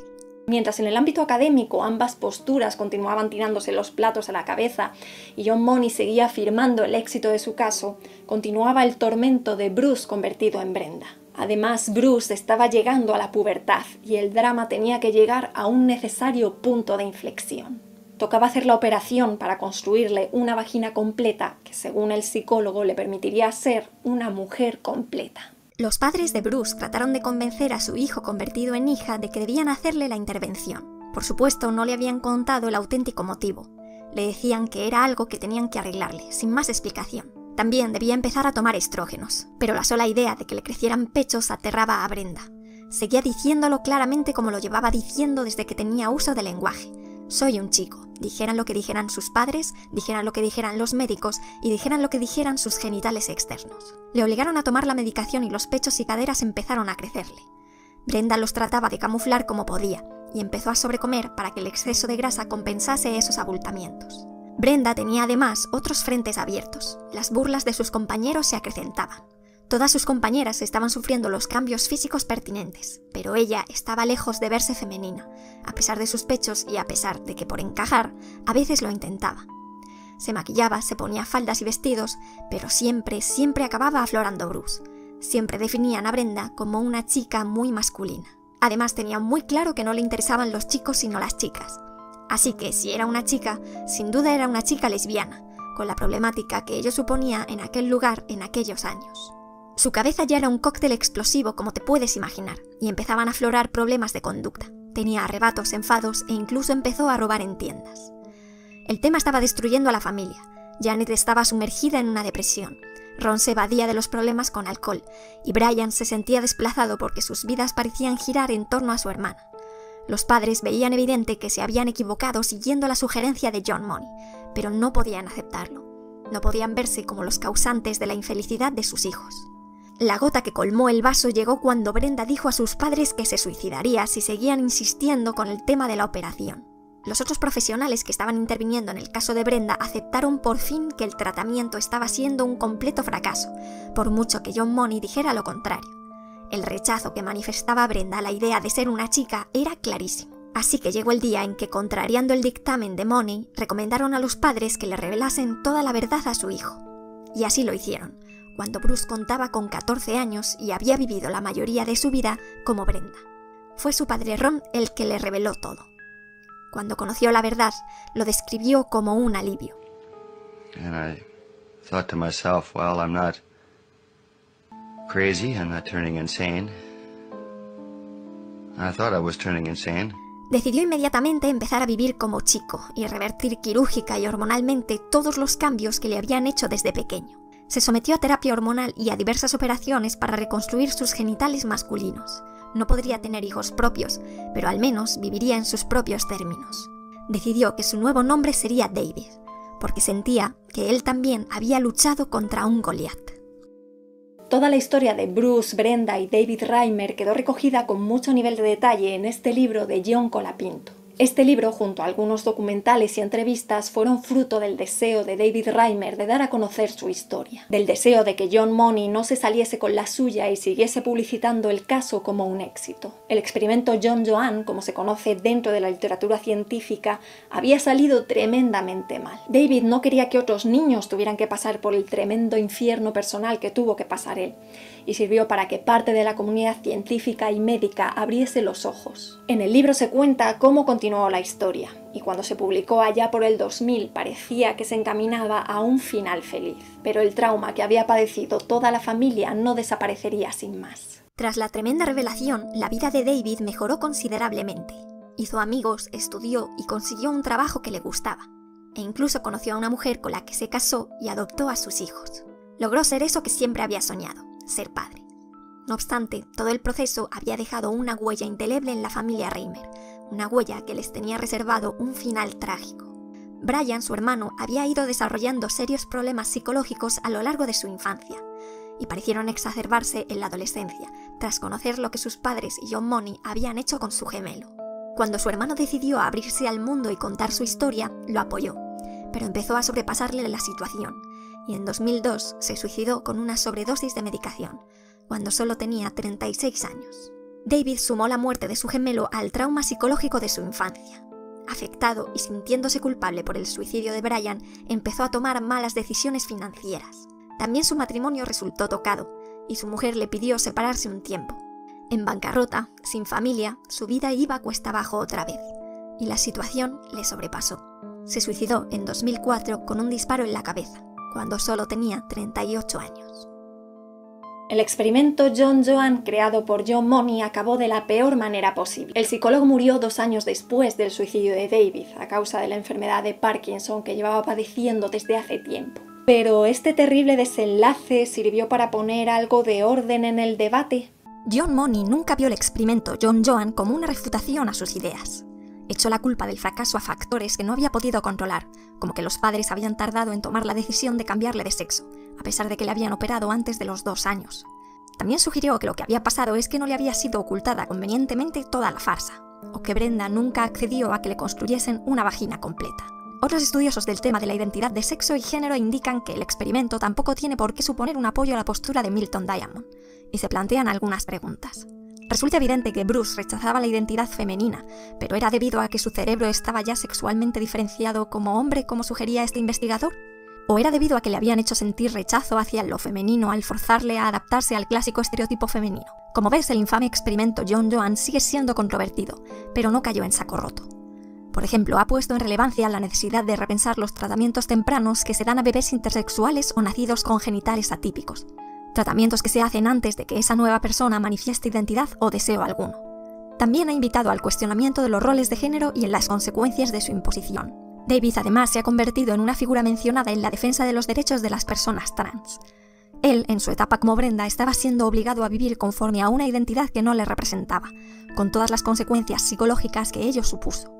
Speaker 6: Mientras en el ámbito académico ambas posturas continuaban tirándose los platos a la cabeza y John Money seguía afirmando el éxito de su caso, continuaba el tormento de Bruce convertido en Brenda. Además, Bruce estaba llegando a la pubertad y el drama tenía que llegar a un necesario punto de inflexión. Tocaba hacer la operación para construirle una vagina completa que, según el psicólogo, le permitiría ser una mujer completa.
Speaker 7: Los padres de Bruce trataron de convencer a su hijo convertido en hija de que debían hacerle la intervención. Por supuesto, no le habían contado el auténtico motivo. Le decían que era algo que tenían que arreglarle, sin más explicación. También debía empezar a tomar estrógenos, pero la sola idea de que le crecieran pechos aterraba a Brenda. Seguía diciéndolo claramente como lo llevaba diciendo desde que tenía uso del lenguaje. Soy un chico, dijeran lo que dijeran sus padres, dijeran lo que dijeran los médicos y dijeran lo que dijeran sus genitales externos. Le obligaron a tomar la medicación y los pechos y caderas empezaron a crecerle. Brenda los trataba de camuflar como podía y empezó a sobrecomer para que el exceso de grasa compensase esos abultamientos. Brenda tenía además otros frentes abiertos. Las burlas de sus compañeros se acrecentaban. Todas sus compañeras estaban sufriendo los cambios físicos pertinentes, pero ella estaba lejos de verse femenina, a pesar de sus pechos y a pesar de que por encajar a veces lo intentaba. Se maquillaba, se ponía faldas y vestidos, pero siempre acababa aflorando Bruce. Siempre definían a Brenda como una chica muy masculina. Además tenía muy claro que no le interesaban los chicos sino las chicas. Así que si era una chica, sin duda era una chica lesbiana, con la problemática que ello suponía en aquel lugar en aquellos años. Su cabeza ya era un cóctel explosivo como te puedes imaginar, y empezaban a aflorar problemas de conducta. Tenía arrebatos, enfados e incluso empezó a robar en tiendas. El tema estaba destruyendo a la familia. Janet estaba sumergida en una depresión. Ron se evadía de los problemas con alcohol, y Brian se sentía desplazado porque sus vidas parecían girar en torno a su hermana. Los padres veían evidente que se habían equivocado siguiendo la sugerencia de John Money, pero no podían aceptarlo. No podían verse como los causantes de la infelicidad de sus hijos. La gota que colmó el vaso llegó cuando Brenda dijo a sus padres que se suicidaría si seguían insistiendo con el tema de la operación. Los otros profesionales que estaban interviniendo en el caso de Brenda aceptaron por fin que el tratamiento estaba siendo un completo fracaso, por mucho que John Money dijera lo contrario. El rechazo que manifestaba Brenda a la idea de ser una chica era clarísimo. Así que llegó el día en que, contrariando el dictamen de Money, recomendaron a los padres que le revelasen toda la verdad a su hijo. Y así lo hicieron, cuando Bruce contaba con 14 años y había vivido la mayoría de su vida como Brenda. Fue su padre Ron el que le reveló todo. Cuando conoció la verdad, lo describió como un alivio.
Speaker 8: And I thought to myself, well, I'm not crazy, I'm not turning insane. I thought I was turning insane.
Speaker 7: Decidió inmediatamente empezar a vivir como chico y revertir quirúrgica y hormonalmente todos los cambios que le habían hecho desde pequeño. Se sometió a terapia hormonal y a diversas operaciones para reconstruir sus genitales masculinos. No podría tener hijos propios, pero al menos viviría en sus propios términos. Decidió que su nuevo nombre sería David, porque sentía que él también había luchado contra un Goliat.
Speaker 6: Toda la historia de Bruce, Brenda y David Reimer quedó recogida con mucho nivel de detalle en este libro de John Colapinto. Este libro, junto a algunos documentales y entrevistas, fueron fruto del deseo de David Reimer de dar a conocer su historia, del deseo de que John Money no se saliese con la suya y siguiese publicitando el caso como un éxito. El experimento John Joan, como se conoce dentro de la literatura científica, había salido tremendamente mal. David no quería que otros niños tuvieran que pasar por el tremendo infierno personal que tuvo que pasar él, y sirvió para que parte de la comunidad científica y médica abriese los ojos. En el libro se cuenta cómo continuó la historia, y cuando se publicó allá por el 2000 parecía que se encaminaba a un final feliz, pero el trauma que había padecido toda la familia no desaparecería sin más.
Speaker 7: Tras la tremenda revelación, la vida de David mejoró considerablemente. Hizo amigos, estudió y consiguió un trabajo que le gustaba, e incluso conoció a una mujer con la que se casó y adoptó a sus hijos. Logró ser eso que siempre había soñado, ser padre. No obstante, todo el proceso había dejado una huella indeleble en la familia Reimer, una huella que les tenía reservado un final trágico. Brian, su hermano, había ido desarrollando serios problemas psicológicos a lo largo de su infancia, y parecieron exacerbarse en la adolescencia, tras conocer lo que sus padres y John Money habían hecho con su gemelo. Cuando su hermano decidió abrirse al mundo y contar su historia, lo apoyó, pero empezó a sobrepasarle la situación, y en 2002 se suicidó con una sobredosis de medicación, cuando solo tenía 36 años. David sumó la muerte de su gemelo al trauma psicológico de su infancia. Afectado y sintiéndose culpable por el suicidio de Brian, empezó a tomar malas decisiones financieras. También su matrimonio resultó tocado, y su mujer le pidió separarse un tiempo. En bancarrota, sin familia, su vida iba cuesta abajo otra vez, y la situación le sobrepasó. Se suicidó en 2004 con un disparo en la cabeza, cuando solo tenía 38 años.
Speaker 6: El experimento John Joan, creado por John Money, acabó de la peor manera posible. El psicólogo murió 2 años después del suicidio de David, a causa de la enfermedad de Parkinson que llevaba padeciendo desde hace tiempo. Pero este terrible desenlace sirvió para poner algo de orden en el debate.
Speaker 7: John Money nunca vio el experimento John Joan como una refutación a sus ideas. Echó la culpa del fracaso a factores que no había podido controlar, como que los padres habían tardado en tomar la decisión de cambiarle de sexo, a pesar de que le habían operado antes de los 2 años. También sugirió que lo que había pasado es que no le había sido ocultada convenientemente toda la farsa, o que Brenda nunca accedió a que le construyesen una vagina completa, Otros estudiosos del tema de la identidad de sexo y género indican que el experimento tampoco tiene por qué suponer un apoyo a la postura de Milton Diamond, y se plantean algunas preguntas. Resulta evidente que Bruce rechazaba la identidad femenina, pero ¿era debido a que su cerebro estaba ya sexualmente diferenciado como hombre, como sugería este investigador? ¿O era debido a que le habían hecho sentir rechazo hacia lo femenino al forzarle a adaptarse al clásico estereotipo femenino? Como ves, el infame experimento John Joan sigue siendo controvertido, pero no cayó en saco roto. Por ejemplo, ha puesto en relevancia la necesidad de repensar los tratamientos tempranos que se dan a bebés intersexuales o nacidos con genitales atípicos. Tratamientos que se hacen antes de que esa nueva persona manifieste identidad o deseo alguno. También ha invitado al cuestionamiento de los roles de género y en las consecuencias de su imposición. David además se ha convertido en una figura mencionada en la defensa de los derechos de las personas trans. Él, en su etapa como Brenda, estaba siendo obligado a vivir conforme a una identidad que no le representaba, con todas las consecuencias psicológicas que ello supuso.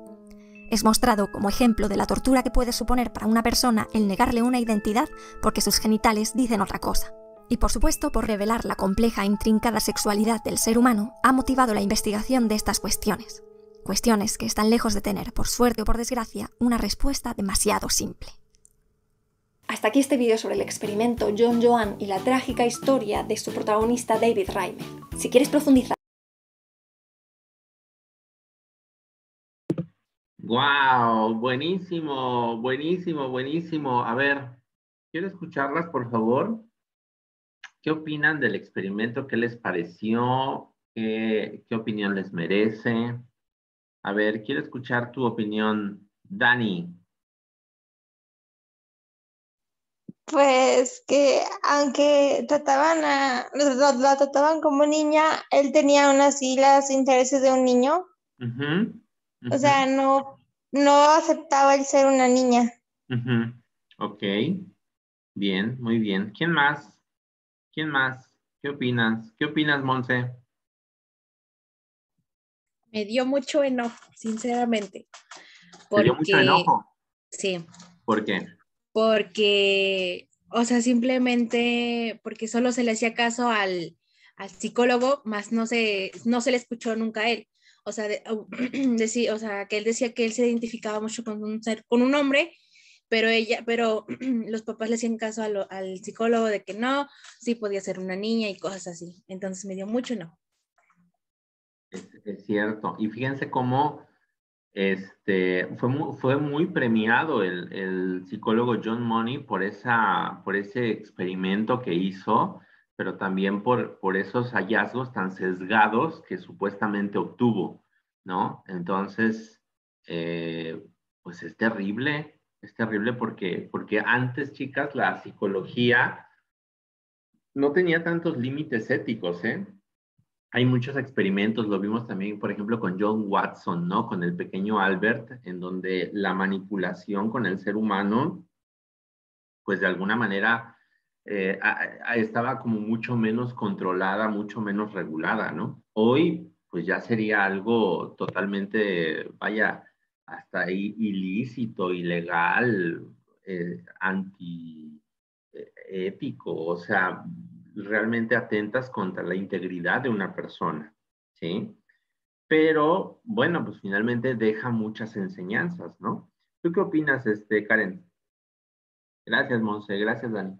Speaker 7: Es mostrado como ejemplo de la tortura que puede suponer para una persona el negarle una identidad porque sus genitales dicen otra cosa. Y por supuesto, por revelar la compleja e intrincada sexualidad del ser humano, ha motivado la investigación de estas cuestiones. Cuestiones que están lejos de tener, por suerte o por desgracia, una respuesta demasiado simple.
Speaker 6: Hasta aquí este vídeo sobre el experimento John Joan y la trágica historia de su protagonista David Reimer. Si quieres profundizar...
Speaker 2: ¡Wow! Buenísimo, buenísimo, buenísimo. A ver, quiero escucharlas, por favor. ¿Qué opinan del experimento? ¿Qué les pareció? ¿Qué opinión les merece? A ver, quiero escuchar tu opinión, Dani.
Speaker 3: Pues que aunque la trataban como niña, él tenía aún así los intereses de un niño.
Speaker 2: Ujú,
Speaker 3: O sea, no aceptaba el ser una niña.
Speaker 2: ujú. Ok, bien, muy bien. ¿Quién más? ¿Quién más? ¿Qué opinas? ¿Qué opinas, Monse?
Speaker 4: Me dio mucho enojo, sinceramente.
Speaker 2: ¿Te dio mucho
Speaker 4: Porque,
Speaker 2: enojo?
Speaker 4: sí,
Speaker 2: ¿Por qué?
Speaker 4: porque, o sea, simplemente porque solo se le hacía caso al psicólogo, más no se le escuchó nunca a él. O sea, o sea, que él decía que él se identificaba mucho con un hombre, pero los papás le hacían caso al psicólogo de que no, sí podía ser una niña y cosas así. Entonces me dio mucho enojo.
Speaker 2: Es cierto. Y fíjense cómo fue muy premiado el psicólogo John Money por ese experimento que hizo, pero también por esos hallazgos tan sesgados que supuestamente obtuvo, ¿no? Entonces, pues es terrible porque antes, chicas, la psicología no tenía tantos límites éticos, ¿eh? Hay muchos experimentos, lo vimos también, por ejemplo, con John Watson, ¿no? Con el pequeño Albert, en donde la manipulación con el ser humano, pues de alguna manera estaba como mucho menos controlada, mucho menos regulada, ¿no? Hoy, pues ya sería algo totalmente, vaya, hasta ilícito, ilegal, ético, o sea, realmente atentas contra la integridad de una persona, ¿sí? Pero, bueno, pues finalmente deja muchas enseñanzas, ¿no? ¿Tú qué opinas, Karen? Gracias, Monse, gracias, Dani.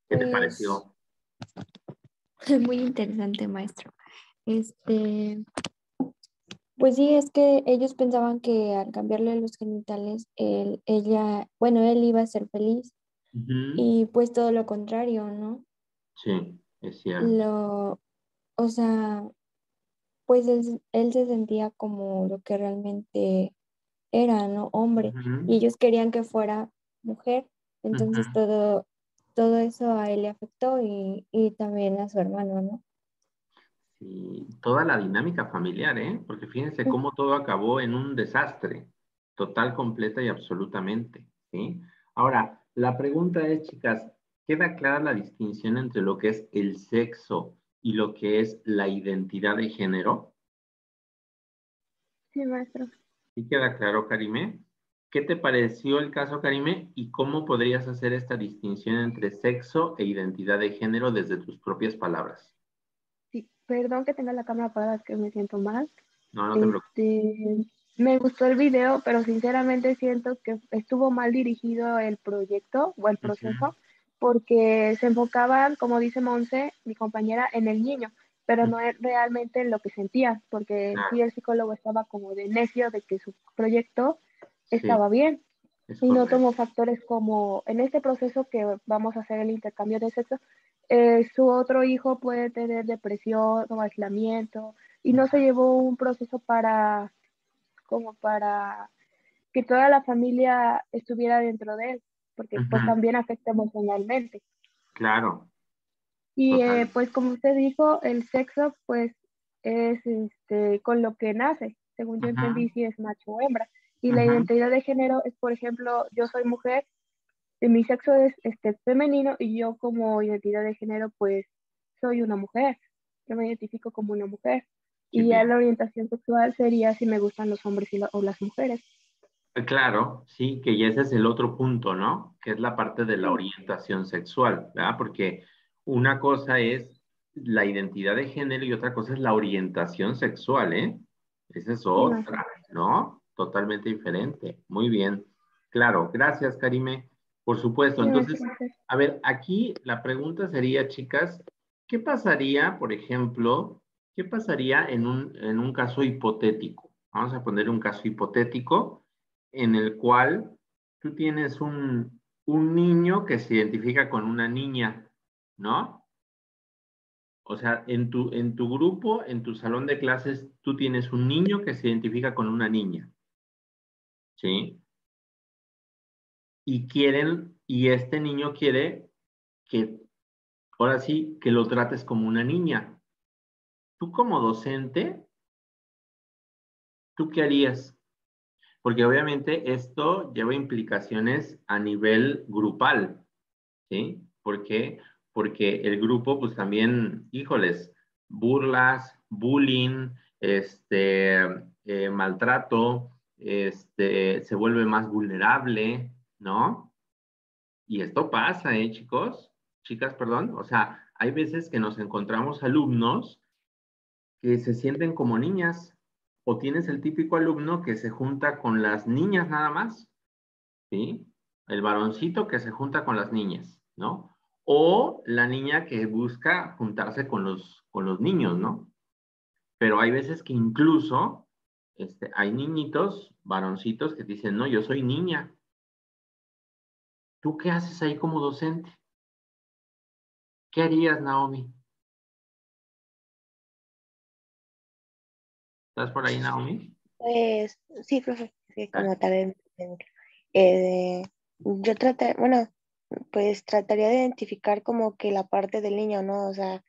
Speaker 2: ¿Qué te
Speaker 1: Pues
Speaker 2: pareció?
Speaker 1: muy interesante, maestro. Pues sí, es que ellos pensaban que al cambiarle los genitales, él iba a ser feliz
Speaker 2: Ujú.
Speaker 1: y pues todo lo contrario, ¿no?
Speaker 2: Sí, es cierto.
Speaker 1: O sea, pues él se sentía como lo que realmente era, ¿no? Hombre, y
Speaker 2: Ujú,
Speaker 1: ellos querían que fuera mujer,
Speaker 2: ujú.
Speaker 1: entonces todo eso a él le afectó y también a su hermano, ¿no?
Speaker 2: Sí, toda la dinámica familiar, ¿eh? Porque fíjense cómo todo acabó en un desastre, total, completa y absolutamente, ¿sí? Ahora, la pregunta es, chicas, ¿queda clara la distinción entre lo que es el sexo y lo que es la identidad de género?
Speaker 5: Sí, maestro.
Speaker 2: ¿Sí queda claro, Karime? ¿Qué te pareció el caso, Karime? ¿Y cómo podrías hacer esta distinción entre sexo e identidad de género desde tus propias palabras?
Speaker 5: Sí, perdón que tenga la cámara apagada, que me siento mal.
Speaker 2: No, no te preocupes.
Speaker 9: me gustó el video, pero sinceramente siento que estuvo mal dirigido el proyecto o el proceso, porque se enfocaban, como dice Monse, mi compañera, en el niño, pero no realmente en lo que sentía, porque sí el psicólogo estaba como de necio de que su proyecto
Speaker 2: Sí,
Speaker 9: estaba bien
Speaker 2: es
Speaker 9: y no
Speaker 2: correcto.
Speaker 9: tomó factores como en este proceso que vamos a hacer el intercambio de sexo, su otro hijo puede tener depresión o aislamiento y no se llevó un proceso como para que toda la familia estuviera dentro de él, porque pues
Speaker 2: Ujú,
Speaker 9: también afecta emocionalmente.
Speaker 2: claro,
Speaker 9: Y
Speaker 2: total.
Speaker 9: pues como usted dijo, el sexo pues es con lo que nace, según yo
Speaker 2: Ujú,
Speaker 9: entendí, si es macho o hembra. Y la
Speaker 2: ujú,
Speaker 9: identidad de género es, por ejemplo, yo soy mujer, mi sexo es femenino y yo como identidad de género pues soy una mujer, yo me identifico como una mujer.
Speaker 2: qué
Speaker 9: Y ya
Speaker 2: bien.
Speaker 9: la orientación sexual sería si me gustan los hombres o las mujeres.
Speaker 2: Claro, sí, que ya ese es el otro punto, ¿no? Que es la parte de la
Speaker 9: Sí,
Speaker 2: orientación sexual, ¿verdad? Porque una cosa es la identidad de género y otra cosa es la orientación sexual, ¿eh? Esa es
Speaker 9: sí, maestra.
Speaker 2: otra, ¿no? Totalmente diferente. Muy bien. Claro, gracias, Karime. Por supuesto.
Speaker 9: Sí,
Speaker 2: Entonces,
Speaker 9: maestra.
Speaker 2: a ver, aquí la pregunta sería, chicas, ¿qué pasaría, por ejemplo, qué pasaría en un caso hipotético? Vamos a poner un caso hipotético en el cual tú tienes un niño que se identifica con una niña, ¿no? O sea, en tu grupo, en tu salón de clases, tú tienes un niño que se identifica con una niña, ¿sí? Y este niño quiere que, ahora sí, que lo trates como una niña. Tú como docente, ¿tú qué harías? Porque obviamente esto lleva implicaciones a nivel grupal, ¿sí? ¿Por qué? Porque el grupo, pues también, híjoles, burlas, bullying, maltrato, se vuelve más vulnerable, ¿no? Y esto pasa, ¿eh, chicos? Chicas, perdón. O sea, hay veces que nos encontramos alumnos que se sienten como niñas, o tienes el típico alumno que se junta con las niñas nada más, ¿sí? El varoncito que se junta con las niñas, ¿no? O la niña que busca juntarse con los niños, ¿no? Pero hay veces que incluso hay niñitos, varoncitos, que dicen, no, yo soy niña. ¿Tú qué haces ahí como docente? ¿Qué harías, Naomi? ¿Estás por ahí, Naomi?
Speaker 5: Pues sí, profe, sí,
Speaker 2: Ah,
Speaker 5: como tal vez, yo traté, bueno, pues trataría de identificar como que la parte del niño, ¿no? O sea,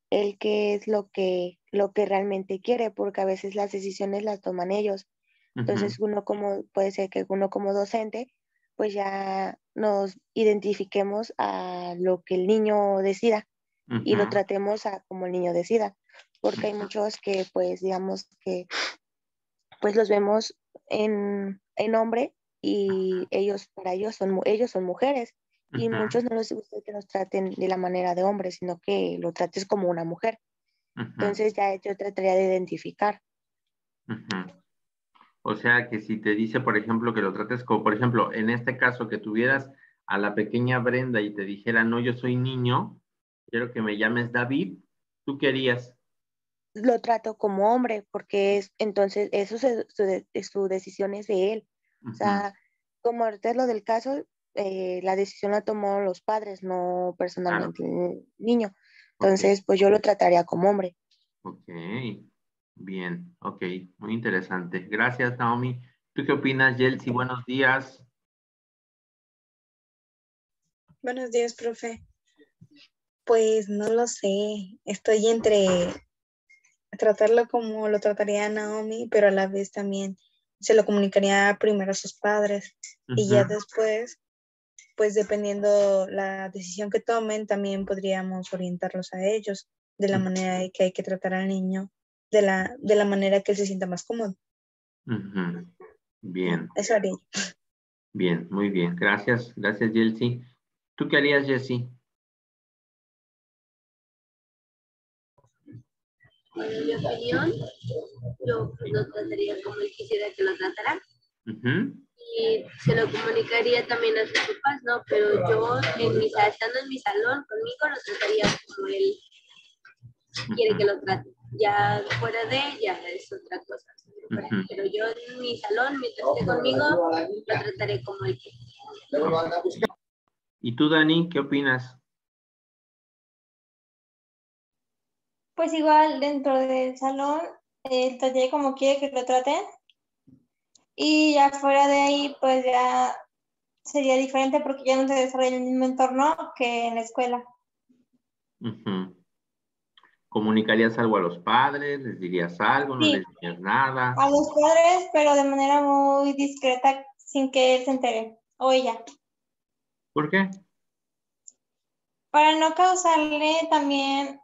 Speaker 5: él qué es lo que realmente quiere, porque a veces las decisiones las toman ellos.
Speaker 2: ujú,
Speaker 5: Entonces puede ser que uno como docente, pues ya nos identifiquemos a lo que el niño decida y lo
Speaker 2: ujú,
Speaker 5: tratemos a como el niño decida, porque hay muchos que pues digamos que pues los vemos en hombre y ellos, para ellos son mujeres y
Speaker 2: ujú,
Speaker 5: muchos no les gusta que nos traten de la manera de hombre, sino que lo trates como una mujer.
Speaker 2: ujú,
Speaker 5: Entonces ya yo trataría de identificar.
Speaker 2: ujú. O sea, que si te dice, por ejemplo, que lo trates como, por ejemplo, en este caso, que tuvieras a la pequeña Brenda y te dijera, no, yo soy niño, quiero que me llames David, ¿tú qué harías?
Speaker 5: Lo trato como hombre porque entonces su decisión es de él. O
Speaker 2: Ujú,
Speaker 5: sea, como ahorita es lo del caso, la decisión la tomó los padres, no
Speaker 2: claro,
Speaker 5: personalmente el niño.
Speaker 2: ok,
Speaker 5: Entonces, pues yo lo trataría como hombre.
Speaker 2: ok, bien, ok, muy interesante. Gracias, Naomi. ¿Tú qué opinas, Yeltsi? Buenos días.
Speaker 10: Buenos días, profe. Pues no lo sé. Estoy entre tratarlo como lo trataría Naomi, pero a la vez también se lo comunicaría primero a sus padres. Y
Speaker 2: Ujú,
Speaker 10: ya después, pues dependiendo la decisión que tomen, también podríamos orientarlos a ellos de la manera que hay que tratar al niño, de la manera que él se sienta más cómodo.
Speaker 2: ujú.
Speaker 10: Sí,
Speaker 2: Bien,
Speaker 10: eso haría yo.
Speaker 2: bien, muy bien. Gracias, gracias, Yeltsi. ¿Tú qué harías, Jessie?
Speaker 11: Bueno, en mi opinión, yo lo trataría como él quisiera que lo tratara. Y se lo comunicaría también a sus papás, ¿no? Pero yo, estando en mi salón conmigo, lo trataría como él quiere que lo trate. Ya fuera de ella es otra cosa. Pero yo en mi salón, mientras esté conmigo, lo trataré como él quiere.
Speaker 2: ¿Y tú, Dani, qué opinas?
Speaker 3: Pues igual dentro del salón, trataría como quiere que lo traten. Y ya fuera de ahí, pues ya sería diferente porque ya no se desarrolla en el mismo entorno que en la escuela.
Speaker 2: ¿Comunicarías algo a los padres? ¿Les dirías algo? ¿No
Speaker 3: Sí,
Speaker 2: les dirías nada?
Speaker 3: a los padres, pero de manera muy discreta, sin que él se entere, o ella.
Speaker 2: ¿Por qué?
Speaker 3: Para no causarle también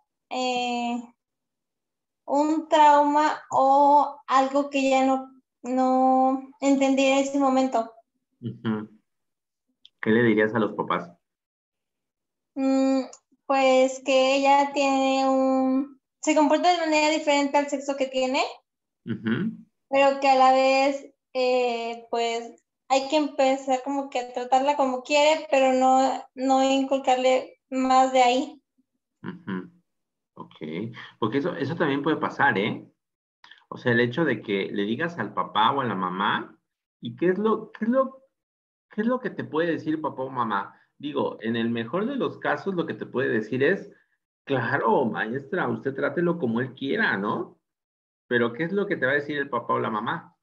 Speaker 3: un trauma o algo que ya no entendía en ese momento.
Speaker 2: ¿Qué le dirías a los papás?
Speaker 3: Pues que ella se comporta de manera diferente al sexo que tiene, pero que a la vez, pues hay que empezar como que a tratarla como quiere, pero no inculcarle más de ahí.
Speaker 2: Ok, porque eso también puede pasar, ¿eh? O sea, el hecho de que le digas al papá o a la mamá, ¿y qué es lo que te puede decir papá o mamá? Digo, en el mejor de los casos, lo que te puede decir es, claro, maestra, usted trátelo como él quiera, ¿no? Pero ¿qué es lo que te va a decir el papá o la mamá?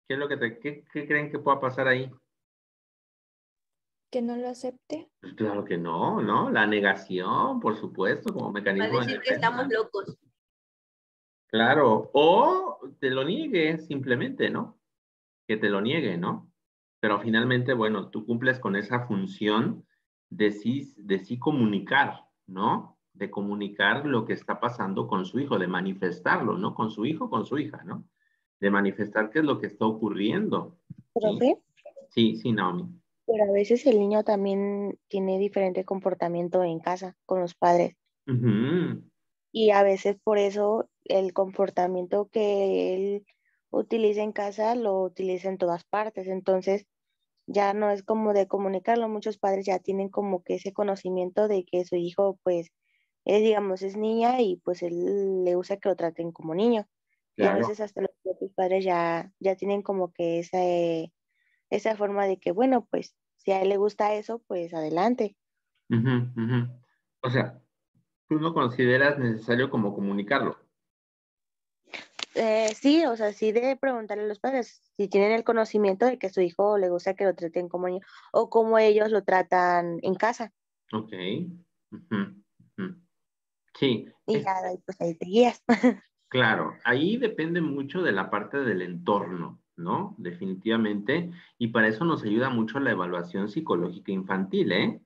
Speaker 2: ¿Qué es lo que qué creen que pueda pasar ahí?
Speaker 1: ¿Que no lo acepte?
Speaker 2: Pues claro que no, ¿no? La negación, por supuesto, como
Speaker 11: Va a
Speaker 2: mecanismo de
Speaker 11: decir que
Speaker 2: defensa.
Speaker 11: estamos locos.
Speaker 2: Claro, o te lo niegue simplemente, ¿no? Que te lo niegue, ¿no? Pero finalmente, bueno, tú cumples con esa función de sí comunicar, ¿no? De comunicar lo que está pasando con su hijo, de manifestarlo, ¿no? Con su hijo, con su hija, ¿no? De manifestar qué es lo que está ocurriendo.
Speaker 5: ¿Profe?
Speaker 2: Sí, Naomi.
Speaker 5: Pero a veces el niño también tiene diferente comportamiento en casa con los padres. Y a veces por eso el comportamiento que él utiliza en casa lo utiliza en todas partes. Entonces ya no es como de comunicarlo. Muchos padres ya tienen como que ese conocimiento de que su hijo pues digamos, es niña y pues él le gusta que lo traten como niño. Y a
Speaker 2: Claro.
Speaker 5: veces hasta los propios padres ya tienen como que esa forma de que, bueno, pues si a él le gusta eso, pues adelante.
Speaker 2: O sea, tú no consideras necesario como comunicarlo.
Speaker 5: Sí, o sea, sí de preguntarle a los padres si tienen el conocimiento de que a su hijo le gusta que lo traten como niño o como ellos lo tratan en casa.
Speaker 2: Ok. Sí.
Speaker 5: Y ya, pues ahí te guías.
Speaker 2: Claro, ahí depende mucho de la parte del entorno, ¿no? Definitivamente. Y para eso nos ayuda mucho la evaluación psicológica infantil, ¿eh?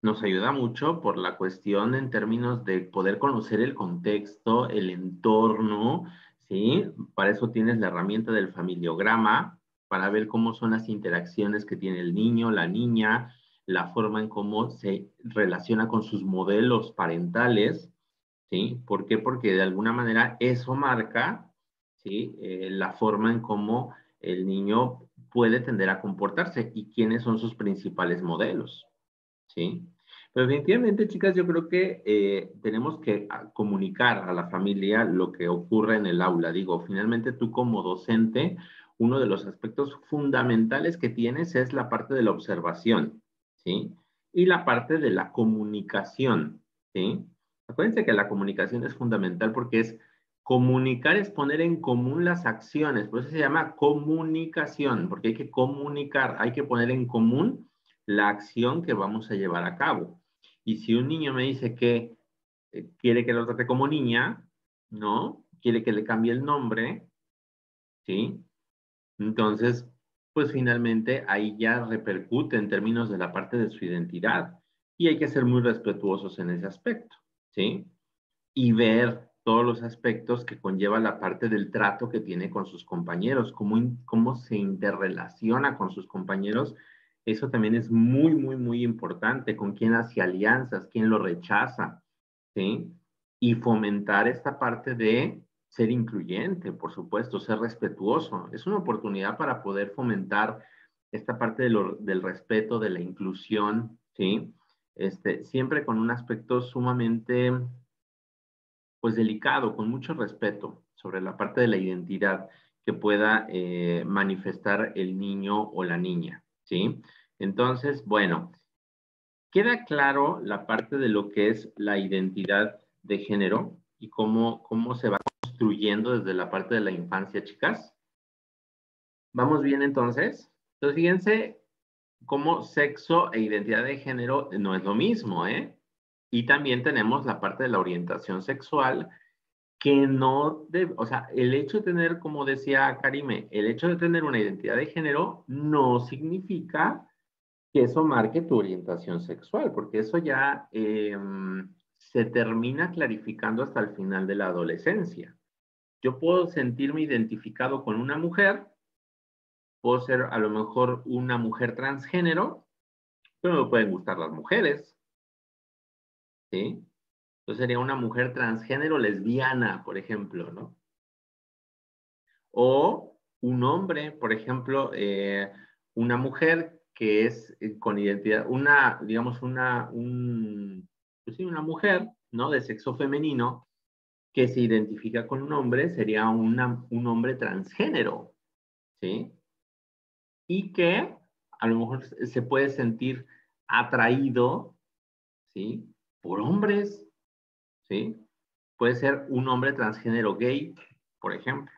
Speaker 2: Nos ayuda mucho por la cuestión en términos de poder conocer el contexto, el entorno, ¿sí? Para eso tienes la herramienta del familiograma, para ver cómo son las interacciones que tiene el niño, la niña, la forma en cómo se relaciona con sus modelos parentales, ¿sí? ¿Por qué? Porque de alguna manera eso marca, ¿sí? La forma en cómo el niño puede tender a comportarse y quiénes son sus principales modelos, ¿sí? Pero definitivamente, chicas, yo creo que tenemos que comunicar a la familia lo que ocurre en el aula. Digo, finalmente tú como docente, uno de los aspectos fundamentales que tienes es la parte de la observación, ¿sí? Y la parte de la comunicación, ¿sí? Acuérdense que la comunicación es fundamental porque comunicar es poner en común las acciones, por eso se llama comunicación, porque hay que comunicar, hay que poner en común la acción que vamos a llevar a cabo. Y si un niño me dice que quiere que lo trate como niña, ¿no? Quiere que le cambie el nombre, ¿sí? Entonces, pues finalmente ahí ya repercute en términos de la parte de su identidad. Y hay que ser muy respetuosos en ese aspecto, ¿sí? Y ver todos los aspectos que conlleva la parte del trato que tiene con sus compañeros, cómo se interrelaciona con sus compañeros. Eso también es muy, muy, muy importante. Con quién hace alianzas, quién lo rechaza, ¿sí? y fomentar esta parte de ser incluyente, por supuesto, ser respetuoso. Es una oportunidad para poder fomentar esta parte del respeto, de la inclusión, ¿sí? Siempre con un aspecto sumamente, pues, delicado, con mucho respeto sobre la parte de la identidad que pueda manifestar el niño o la niña, ¿sí? Entonces, bueno, queda claro la parte de lo que es la identidad de género y cómo se va construyendo desde la parte de la infancia, chicas. ¿Vamos bien entonces? Entonces, fíjense cómo sexo e identidad de género no es lo mismo, ¿eh? Y también tenemos la parte de la orientación sexual que no, o sea, el hecho de tener, como decía Karime, el hecho de tener una identidad de género no significa que eso marque tu orientación sexual, porque eso ya se termina clarificando hasta el final de la adolescencia. Yo puedo sentirme identificado con una mujer, puedo ser a lo mejor una mujer transgénero, pero me pueden gustar las mujeres, ¿sí? Entonces sería una mujer transgénero lesbiana, por ejemplo, ¿no? O un hombre, por ejemplo, una mujer que es con identidad, digamos, pues sí, una mujer, ¿no? De sexo femenino que se identifica con un hombre, sería un hombre transgénero, ¿sí? Y que a lo mejor se puede sentir atraído, ¿sí? Por hombres, ¿sí? Puede ser un hombre transgénero gay, por ejemplo,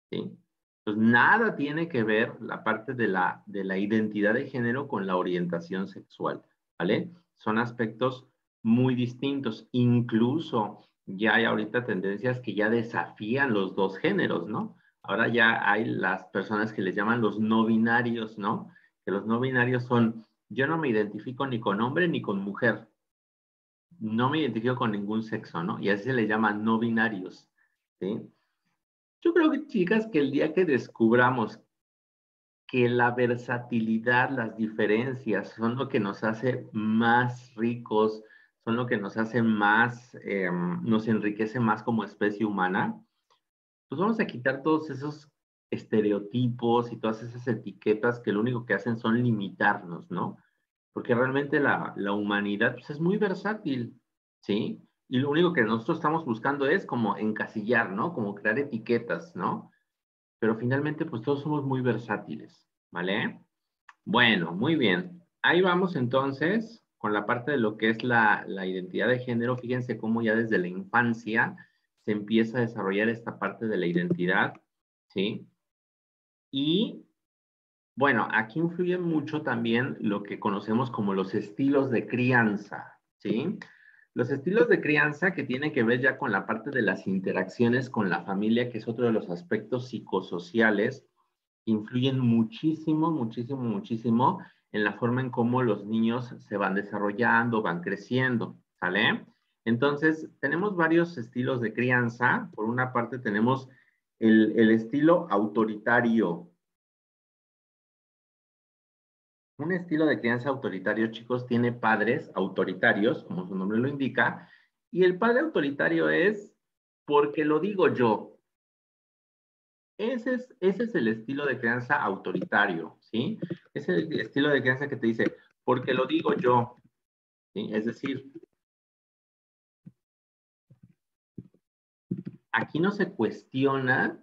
Speaker 2: ¿sí? Entonces, nada tiene que ver la parte de la identidad de género con la orientación sexual, ¿vale? Son aspectos muy distintos. Incluso ya hay ahorita tendencias que ya desafían los dos géneros, ¿no? Ahora ya hay las personas que les llaman los no binarios, ¿no? Que los no binarios son, yo no me identifico ni con hombre ni con mujer. No me identifico con ningún sexo, ¿no? Y así se les llama no binarios, ¿sí? Yo creo que, chicas, que el día que descubramos que la versatilidad, las diferencias son lo que nos hace más ricos, son lo que nos hace más, nos enriquece más como especie humana, pues vamos a quitar todos esos estereotipos y todas esas etiquetas que lo único que hacen son limitarnos, ¿no? Porque realmente la humanidad pues, es muy versátil, ¿sí? Y lo único que nosotros estamos buscando es como encasillar, ¿no? Como crear etiquetas, ¿no? Pero finalmente pues todos somos muy versátiles, ¿vale? Bueno, muy bien. Ahí vamos entonces con la parte de lo que es la identidad de género. Fíjense cómo ya desde la infancia se empieza a desarrollar esta parte de la identidad, ¿sí? Y bueno, aquí influye mucho también lo que conocemos como los estilos de crianza, ¿sí? Los estilos de crianza que tienen que ver ya con la parte de las interacciones con la familia, que es otro de los aspectos psicosociales, influyen muchísimo, muchísimo, muchísimo en la forma en cómo los niños se van desarrollando, van creciendo, ¿sale? Entonces, tenemos varios estilos de crianza. Por una parte tenemos el estilo autoritario. Un estilo de crianza autoritario, chicos, tiene padres autoritarios, como su nombre lo indica, y el padre autoritario es porque lo digo yo. Ese es el estilo de crianza autoritario, ¿sí? Es el estilo de crianza que te dice, porque lo digo yo, ¿sí? Es decir, aquí no se cuestiona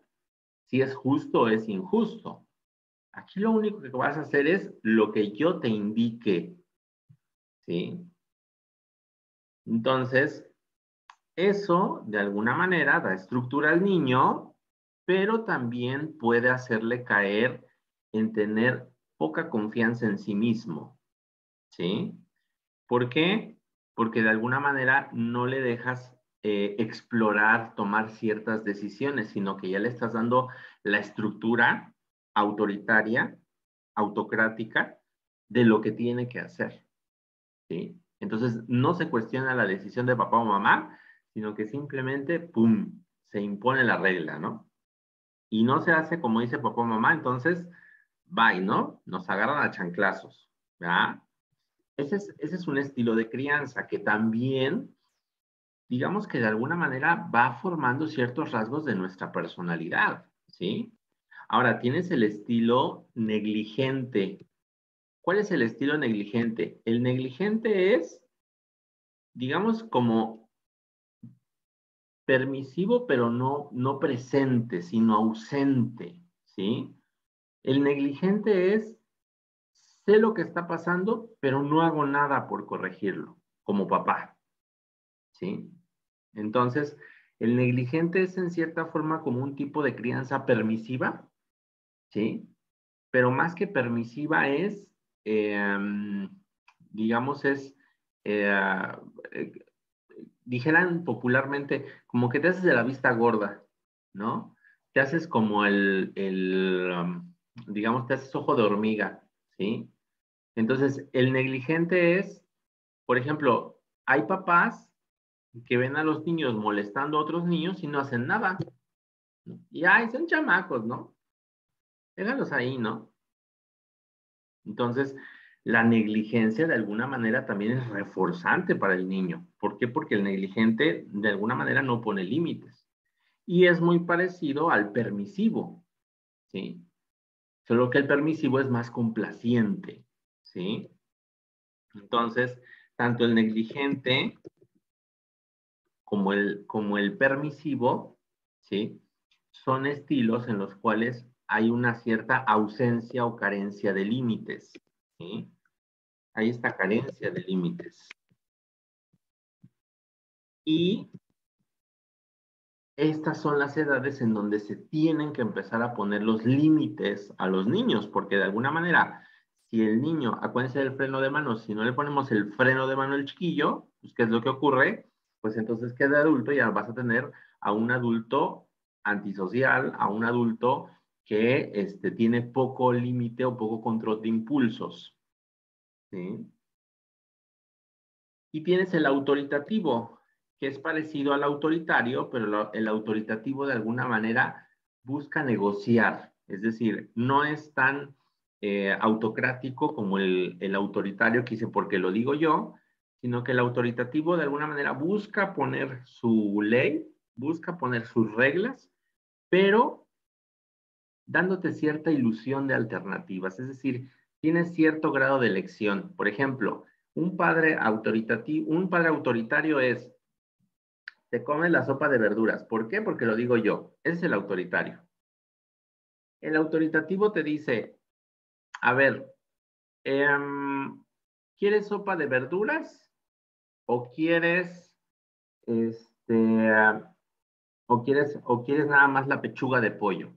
Speaker 2: si es justo o es injusto. Aquí lo único que vas a hacer es lo que yo te indique, ¿sí? Entonces, eso de alguna manera da estructura al niño, pero también puede hacerle caer en tener poca confianza en sí mismo, ¿sí? ¿Por qué? Porque de alguna manera no le dejas explorar, tomar ciertas decisiones, sino que ya le estás dando la estructura autoritaria, autocrática, de lo que tiene que hacer, ¿sí? Entonces, no se cuestiona la decisión de papá o mamá, sino que simplemente, ¡pum!, se impone la regla, ¿no? Y no se hace como dice papá o mamá, entonces, bye, ¿no? Nos agarran a chanclazos, ¿verdad? Ese es un estilo de crianza que también digamos que de alguna manera va formando ciertos rasgos de nuestra personalidad, ¿sí? Ahora, tienes el estilo negligente. ¿Cuál es el estilo negligente? El negligente es, digamos, como permisivo, pero no presente, sino ausente, ¿sí? El negligente es, sé lo que está pasando, pero no hago nada por corregirlo, como papá, ¿sí? Entonces, el negligente es en cierta forma como un tipo de crianza permisiva, ¿sí? Pero más que permisiva es, digamos, eh, dijeran popularmente, como que te haces de la vista gorda, ¿no? Te haces como digamos, te haces ojo de hormiga, ¿sí? Entonces, el negligente es, por ejemplo, hay papás que ven a los niños molestando a otros niños y no hacen nada, ¿no? Y, ay, son chamacos, ¿no? Déjalos ahí, ¿no? Entonces, la negligencia de alguna manera también es reforzante para el niño. ¿Por qué? Porque el negligente de alguna manera no pone límites. Y es muy parecido al permisivo, ¿sí? Solo que el permisivo es más complaciente, ¿sí? Entonces, tanto el negligente como el permisivo, ¿sí? Son estilos en los cuales hay una cierta ausencia o carencia de límites, ¿sí? Hay esta carencia de límites. Y estas son las edades en donde se tienen que empezar a poner los límites a los niños, porque de alguna manera, si el niño, acuérdense del freno de mano, si no le ponemos el freno de mano al chiquillo, pues ¿qué es lo que ocurre? Pues entonces queda adulto y ya vas a tener a un adulto antisocial, a un adulto que tiene poco límite o poco control de impulsos, ¿sí? Y tienes el autoritativo, que es parecido al autoritario, pero el autoritativo de alguna manera busca negociar, es decir, no es tan autocrático como el autoritario que dice porque lo digo yo, sino que el autoritativo de alguna manera busca poner su ley, busca poner sus reglas, pero dándote cierta ilusión de alternativas, es decir, tienes cierto grado de elección. Por ejemplo, un padre autoritario es, te comes la sopa de verduras. ¿Por qué? Porque lo digo yo. Ese es el autoritario. El autoritativo te dice, a ver, ¿quieres sopa de verduras? ¿O quieres, o quieres nada más la pechuga de pollo?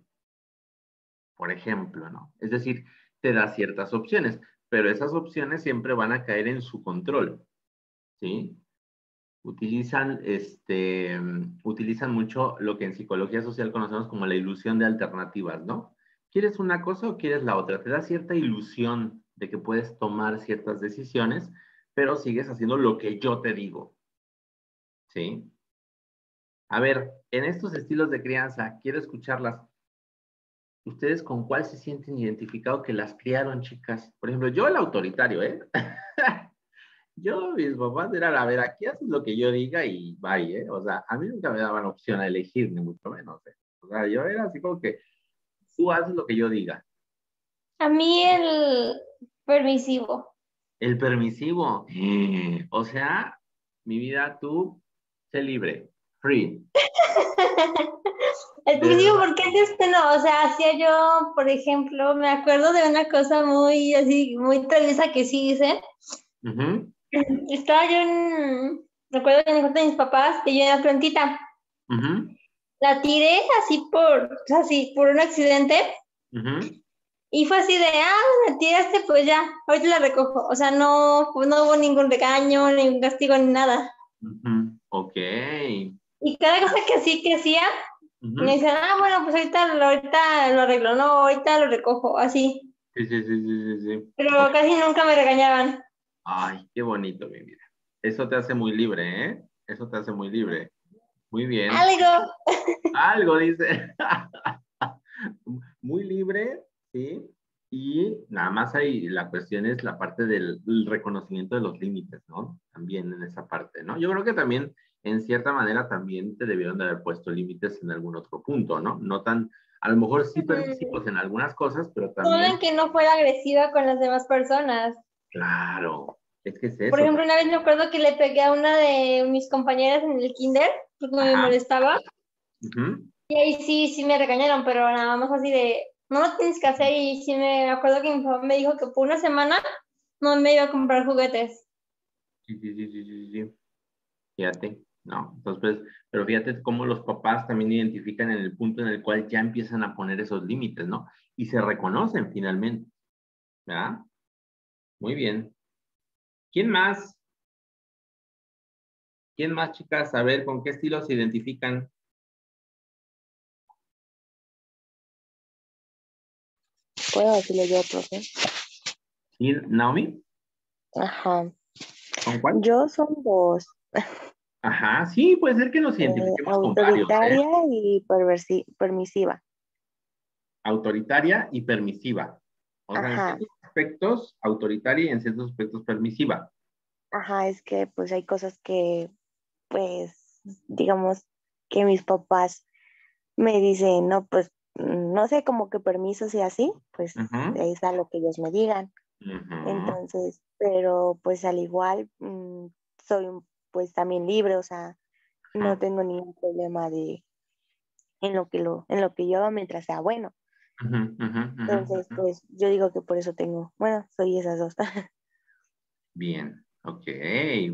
Speaker 2: Por ejemplo, ¿no? Es decir, te da ciertas opciones, pero esas opciones siempre van a caer en su control, ¿sí? Utilizan mucho lo que en psicología social conocemos como la ilusión de alternativas, ¿no? ¿Quieres una cosa o quieres la otra? Te da cierta ilusión de que puedes tomar ciertas decisiones, pero sigues haciendo lo que yo te digo, ¿sí? A ver, en estos estilos de crianza, quiero escucharlas. ¿Ustedes con cuál se sienten identificados que las criaron, chicas? Por ejemplo, yo el autoritario, ¿eh? Yo, mis papás eran, a ver, aquí haces lo que yo diga y bye, ¿eh? O sea, a mí nunca me daban opción a elegir, ni mucho menos, ¿eh? O sea, yo era así como que tú haces lo que yo diga.
Speaker 3: A mí el permisivo.
Speaker 2: El permisivo. O sea, mi vida, tú, sé libre, free.
Speaker 3: El permisivo, porque antes no, o sea, hacía yo, por ejemplo, me acuerdo de una cosa muy así, muy traviesa que sí hice. Estaba yo recuerdo que en el de mis papás, que yo era plantita. La tiré así por un accidente. Y fue así de, la tiraste, pues ya, ahorita la recojo. O sea, no hubo ningún regaño, ningún castigo, ni nada.
Speaker 2: Ok.
Speaker 3: Y cada cosa que hacía, me decían, bueno, pues ahorita lo arreglo, no, ahorita lo recojo, así.
Speaker 2: Sí.
Speaker 3: Pero casi nunca me regañaban.
Speaker 2: Ay, qué bonito, mi vida. Eso te hace muy libre, ¿eh? Eso te hace muy libre. Muy bien. Algo, dice. Muy libre, ¿sí? Y nada más ahí la cuestión es la parte del reconocimiento de los límites, ¿no? También en esa parte, ¿no? Yo creo que también en cierta manera también te debieron de haber puesto límites en algún otro punto, ¿no? No tan, a lo mejor sí permisivos en algunas cosas, pero también...
Speaker 3: Solo en que no fuera agresiva con las demás personas.
Speaker 2: Claro, es que es eso.
Speaker 3: Por ejemplo, una vez me acuerdo que le pegué a una de mis compañeras en el kinder, porque me molestaba. Y ahí sí me regañaron, pero nada más así de, no lo tienes que hacer. Y sí me acuerdo que mi papá me dijo que por una semana no me iba a comprar juguetes.
Speaker 2: Sí. Fíjate, ¿no? Entonces, pero fíjate cómo los papás también identifican en el punto en el cual ya empiezan a poner esos límites, ¿no? Y se reconocen finalmente, ¿verdad? Muy bien. ¿Quién más? ¿Quién más, chicas? A ver, ¿con qué estilo se identifican?
Speaker 5: ¿Puedo decirle yo, profe?
Speaker 2: ¿Y Naomi?
Speaker 5: Ajá.
Speaker 2: ¿Con cuál?
Speaker 5: Yo son dos.
Speaker 2: Ajá, sí, puede ser que nos identifiquemos con varios, ¿eh?
Speaker 5: Autoritaria y permisiva.
Speaker 2: Autoritaria y permisiva. O sea, en ciertos aspectos autoritaria y en ciertos aspectos permisiva.
Speaker 5: Ajá, es que pues hay cosas que, pues, digamos que mis papás me dicen, no, pues, no sé, como que permisos y así, pues, es a lo que ellos me digan. Entonces, pero pues al igual, soy pues también libre, o sea, no tengo ningún problema en lo que yo hago mientras sea bueno. Entonces, pues yo digo que por eso soy esas dos.
Speaker 2: Bien, ok,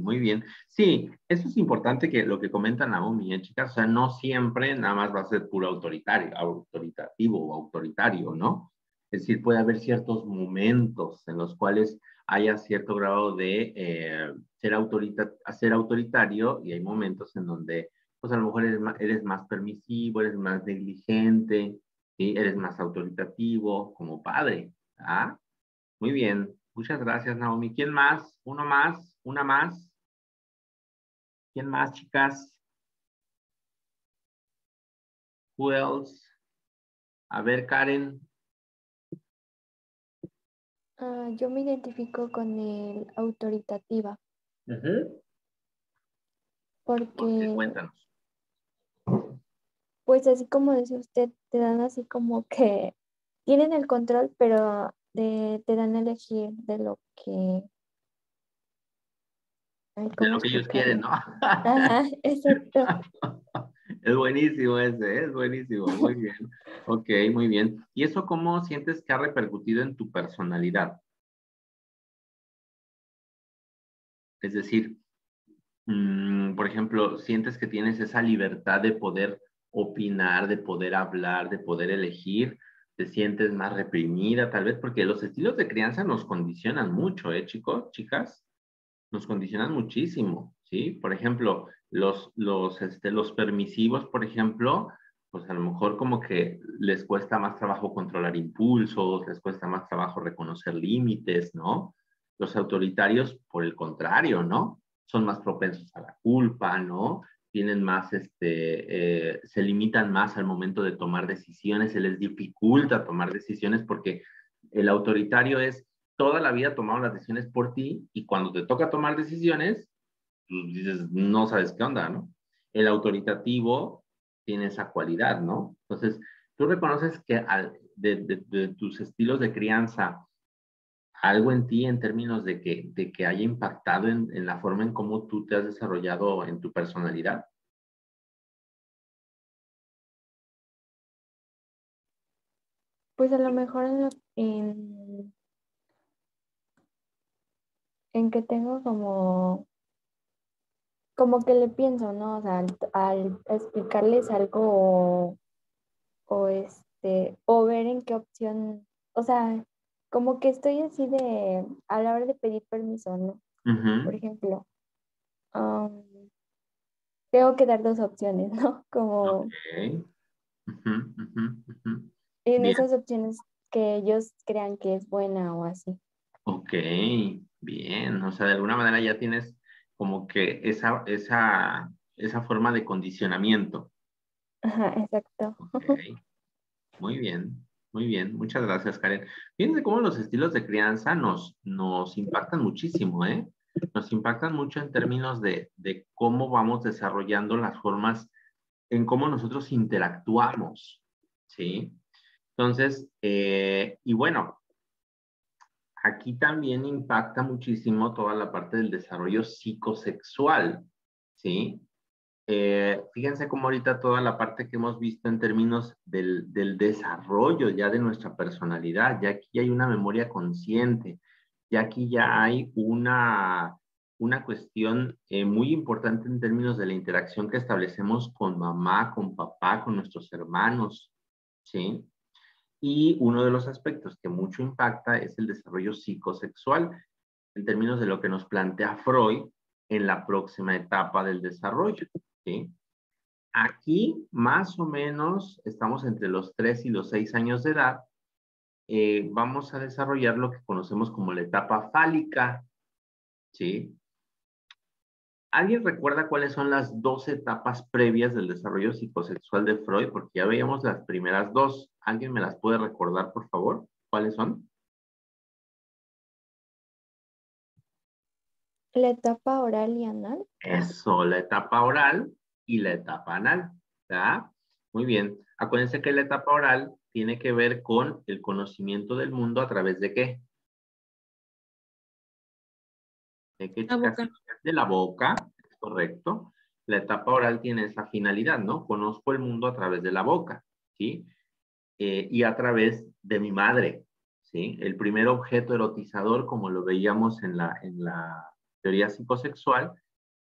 Speaker 2: muy bien. Sí, eso es importante que lo que comentan Naomi, chicas, o sea, no siempre nada más va a ser puro autoritativo o autoritario, ¿no? Es decir, puede haber ciertos momentos en los cuales haya cierto grado de ser autoritario y hay momentos en donde, pues a lo mejor eres más permisivo, eres más negligente, ¿sí? Eres más autoritativo como padre, ¿ah? Muy bien. Muchas gracias, Naomi. ¿Quién más? ¿Uno más? ¿Una más? ¿Quién más, chicas? Who else? A ver, Karen.
Speaker 1: Yo me identifico con el autoritativa. Porque,
Speaker 2: cuéntanos.
Speaker 1: Pues así como decía usted, te dan así como que tienen el control, pero te dan a elegir de lo que... Ay,
Speaker 2: de lo que ellos quieren, ¿no?
Speaker 1: Ajá, exacto.
Speaker 2: Es buenísimo ese, es buenísimo. Muy bien. Ok, muy bien. ¿Y eso cómo sientes que ha repercutido en tu personalidad? Es decir, por ejemplo, ¿sientes que tienes esa libertad de poder opinar, de poder hablar, de poder elegir? ¿Te sientes más reprimida tal vez? Porque los estilos de crianza nos condicionan mucho, chicos, chicas? Nos condicionan muchísimo, ¿sí? Por ejemplo, los permisivos, por ejemplo, pues a lo mejor como que les cuesta más trabajo controlar impulsos, les cuesta más trabajo reconocer límites, ¿no? Los autoritarios, por el contrario, ¿no? Son más propensos a la culpa, ¿no? Tienen más, se limitan más al momento de tomar decisiones, se les dificulta tomar decisiones porque el autoritario es toda la vida tomaron las decisiones por ti y cuando te toca tomar decisiones, pues dices, no sabes qué onda, ¿no? El autoritativo tiene esa cualidad, ¿no? Entonces, tú reconoces que de tus estilos de crianza, algo en ti en términos de que haya impactado en la forma en cómo tú te has desarrollado en tu personalidad.
Speaker 1: Pues a lo mejor en que tengo como que le pienso, ¿no? O sea, al explicarles algo o ver en qué opción, o sea, como que estoy así a la hora de pedir permiso, ¿no? Por ejemplo, tengo que dar dos opciones, ¿no? Como en
Speaker 2: Bien.
Speaker 1: esas opciones que ellos crean que es buena o así.
Speaker 2: Ok, bien. O sea, de alguna manera ya tienes como que esa forma de condicionamiento.
Speaker 1: Ajá, exacto.
Speaker 2: Okay. Muy bien, muy bien. Muchas gracias, Karen. Fíjense cómo los estilos de crianza nos impactan muchísimo, ¿eh? Nos impactan mucho en términos de cómo vamos desarrollando las formas, en cómo nosotros interactuamos, ¿sí? Entonces, y bueno, aquí también impacta muchísimo toda la parte del desarrollo psicosexual, ¿sí? Fíjense cómo ahorita toda la parte que hemos visto en términos del desarrollo ya de nuestra personalidad, ya aquí hay una memoria consciente, ya aquí ya hay una cuestión muy importante en términos de la interacción que establecemos con mamá, con papá, con nuestros hermanos, ¿sí? Y uno de los aspectos que mucho impacta es el desarrollo psicosexual, en términos de lo que nos plantea Freud en la próxima etapa del desarrollo, ¿sí? Aquí, más o menos, estamos entre los 3 y los 6 años de edad, vamos a desarrollar lo que conocemos como la etapa fálica, ¿sí? ¿Alguien recuerda cuáles son las 2 etapas previas del desarrollo psicosexual de Freud? Porque ya veíamos las primeras 2. ¿Alguien me las puede recordar, por favor? ¿Cuáles son?
Speaker 1: La etapa oral y anal.
Speaker 2: Eso, la etapa oral y la etapa anal, ¿verdad? Muy bien. Acuérdense que la etapa oral tiene que ver con el conocimiento del mundo a través de ¿qué? ¿De qué,
Speaker 4: La
Speaker 2: chicas?
Speaker 4: boca.
Speaker 2: De la boca, es correcto. La etapa oral tiene esa finalidad, ¿no? Conozco el mundo a través de la boca, ¿sí? Y a través de mi madre, ¿sí? El primer objeto erotizador, como lo veíamos en la teoría psicosexual,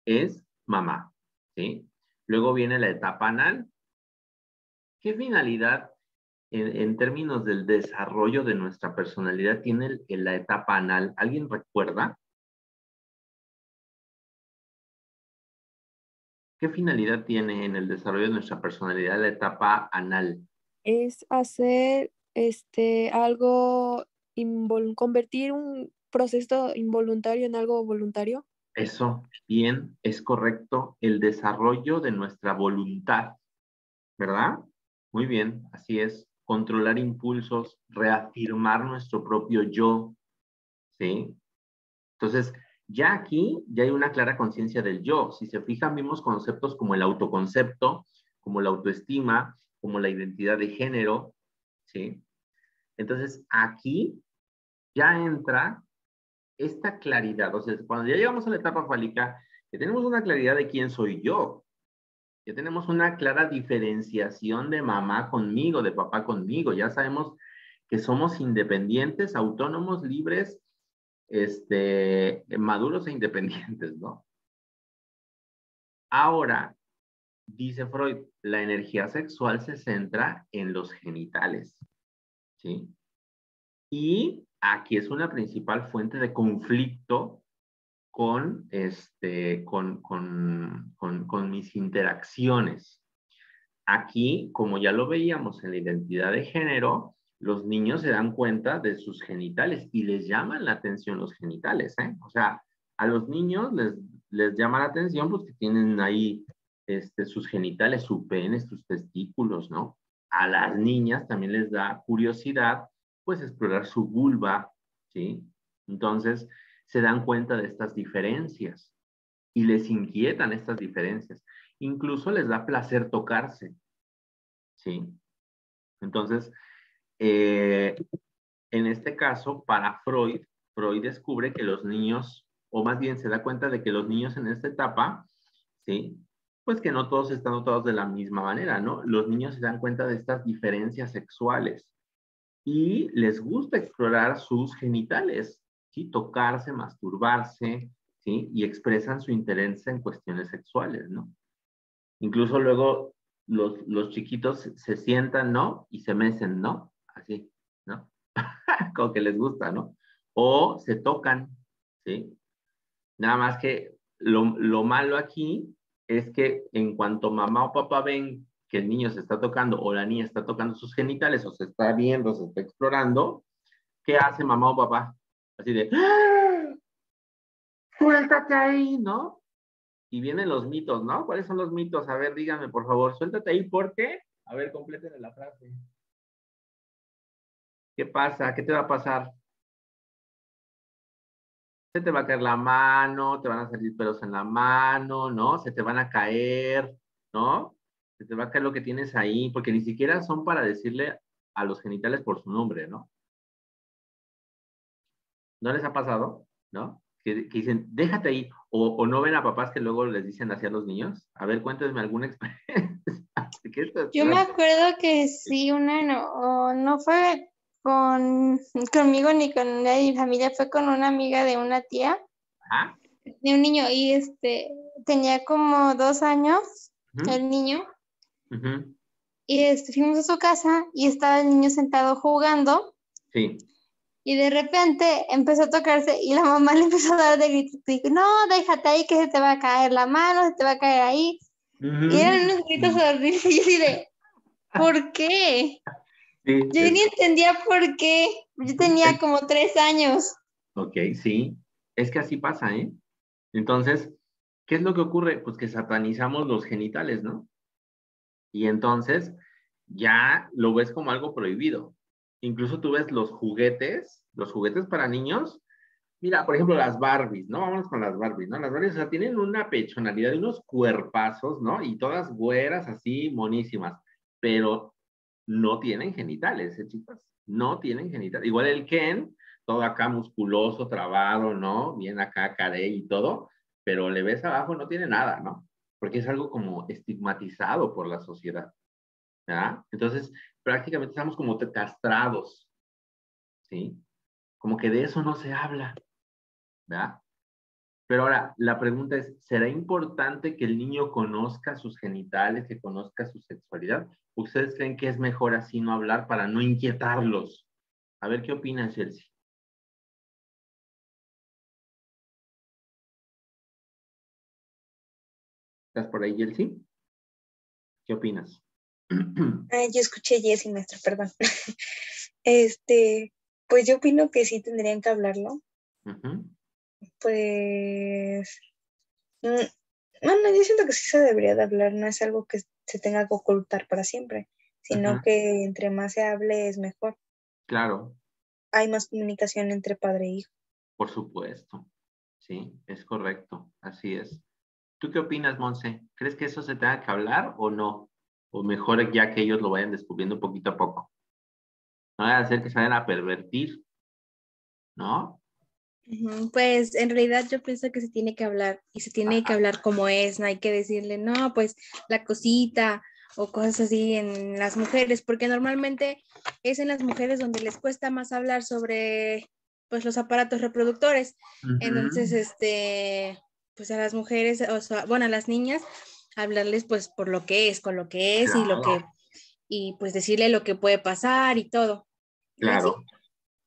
Speaker 2: es mamá, ¿sí? Luego viene la etapa anal. ¿Qué finalidad en términos del desarrollo de nuestra personalidad tiene la etapa anal? ¿Alguien recuerda? ¿Qué finalidad tiene en el desarrollo de nuestra personalidad la etapa anal?
Speaker 12: Es hacer algo, convertir un proceso involuntario en algo voluntario.
Speaker 2: Eso, bien, es correcto. El desarrollo de nuestra voluntad, ¿verdad? Muy bien, así es. Controlar impulsos, reafirmar nuestro propio yo, ¿sí? Entonces, ya aquí ya hay una clara conciencia del yo. Si se fijan, vimos conceptos como el autoconcepto, como la autoestima, como la identidad de género, ¿sí? Entonces, aquí ya entra esta claridad. O sea, cuando ya llegamos a la etapa fálica, ya tenemos una claridad de quién soy yo. Ya tenemos una clara diferenciación de mamá conmigo, de papá conmigo. Ya sabemos que somos independientes, autónomos, libres, maduros e independientes, ¿no? Ahora, dice Freud, la energía sexual se centra en los genitales, ¿sí? Y aquí es una principal fuente de conflicto con mis interacciones. Aquí, como ya lo veíamos en la identidad de género, los niños se dan cuenta de sus genitales y les llaman la atención los genitales, ¿eh? O sea, a los niños les llama la atención pues que tienen ahí sus genitales, su pene, sus testículos, ¿no? A las niñas también les da curiosidad pues explorar su vulva, ¿sí? Entonces, se dan cuenta de estas diferencias y les inquietan estas diferencias. Incluso les da placer tocarse, ¿sí? Entonces, en este caso, para Freud descubre que los niños, o más bien se da cuenta de que los niños en esta etapa, ¿sí? Pues que no todos están dotados de la misma manera, ¿no? Los niños se dan cuenta de estas diferencias sexuales y les gusta explorar sus genitales, ¿sí? Tocarse, masturbarse, ¿sí? Y expresan su interés en cuestiones sexuales, ¿no? Incluso luego los chiquitos se sientan, ¿no? Y se mecen, ¿no? Así, ¿no? Como que les gusta, ¿no? O se tocan, ¿sí? Nada más que lo malo aquí es que en cuanto mamá o papá ven que el niño se está tocando o la niña está tocando sus genitales o se está viendo, se está explorando, ¿qué hace mamá o papá? Así de, ¡ah! Suéltate ahí, ¿no? Y vienen los mitos, ¿no? ¿Cuáles son los mitos? A ver, díganme, por favor, suéltate ahí, ¿por qué? A ver, complétenle la frase. ¿Qué pasa? ¿Qué te va a pasar? Se te va a caer la mano, te van a salir pelos en la mano, ¿no? Se te van a caer, ¿no? Se te va a caer lo que tienes ahí, porque ni siquiera son para decirle a los genitales por su nombre, ¿no? ¿No les ha pasado? ¿No? Que dicen, déjate ahí, o no ven a papás que luego les dicen así a los niños. A ver, cuéntenme alguna experiencia.
Speaker 3: Yo me acuerdo que sí, no fue conmigo ni con nadie de mi familia, fue con una amiga de una tía,
Speaker 2: ¿Ah?
Speaker 3: de un niño, y tenía como 2 años, el niño, y fuimos a su casa y estaba el niño sentado jugando.
Speaker 2: Sí.
Speaker 3: Y de repente empezó a tocarse y la mamá le empezó a dar de gritos. Dijo, no, déjate ahí que se te va a caer la mano, se te va a caer ahí. Y eran unos gritos horribles. Y yo así de, ¿por qué?
Speaker 2: Sí,
Speaker 3: yo ni entendía por qué. Yo tenía como 3 años.
Speaker 2: Ok, sí. Es que así pasa, ¿eh? Entonces, ¿qué es lo que ocurre? Pues que satanizamos los genitales, ¿no? Y entonces ya lo ves como algo prohibido. Incluso tú ves los juguetes para niños. Mira, por ejemplo, las Barbies, ¿no? Vamos con las Barbies, ¿no? Las Barbies, o sea, tienen una pechonalidad y unos cuerpazos, ¿no? Y todas güeras así, monísimas, pero no tienen genitales, chicas. No tienen genitales. Igual el Ken, todo acá musculoso, trabado, ¿no? Bien acá, carey y todo, pero le ves abajo, no tiene nada, ¿no? Porque es algo como estigmatizado por la sociedad, ¿verdad? Entonces, prácticamente estamos como castrados, ¿sí? Como que de eso no se habla, ¿verdad? Pero ahora, la pregunta es, ¿será importante que el niño conozca sus genitales, que conozca su sexualidad? ¿Ustedes creen que es mejor así no hablar para no inquietarlos? A ver, ¿qué opinas, Chelsea? ¿Estás por ahí, Chelsea? ¿Qué opinas?
Speaker 10: Yo escuché Jessie, maestra, perdón. Pues yo opino que sí tendrían que hablarlo. Pues, bueno, yo siento que sí se debería de hablar, no es algo que se tenga que ocultar para siempre, sino que entre más se hable es mejor.
Speaker 2: Claro.
Speaker 10: Hay más comunicación entre padre e hijo.
Speaker 2: Por supuesto, sí, es correcto, así es. ¿Tú qué opinas, Monse? ¿Crees que eso se tenga que hablar o no? O mejor ya que ellos lo vayan descubriendo poquito a poco. No vaya a hacer que se vayan a pervertir, ¿no?
Speaker 4: Pues en realidad yo pienso que se tiene que hablar y se tiene que hablar como es, no hay que decirle, no, pues la cosita o cosas así en las mujeres, porque normalmente es en las mujeres donde les cuesta más hablar sobre pues los aparatos reproductores. Entonces, pues a las mujeres, o sea, bueno, a las niñas, hablarles pues por lo que es, con lo que es y lo que, y pues decirle lo que puede pasar y todo.
Speaker 2: Claro.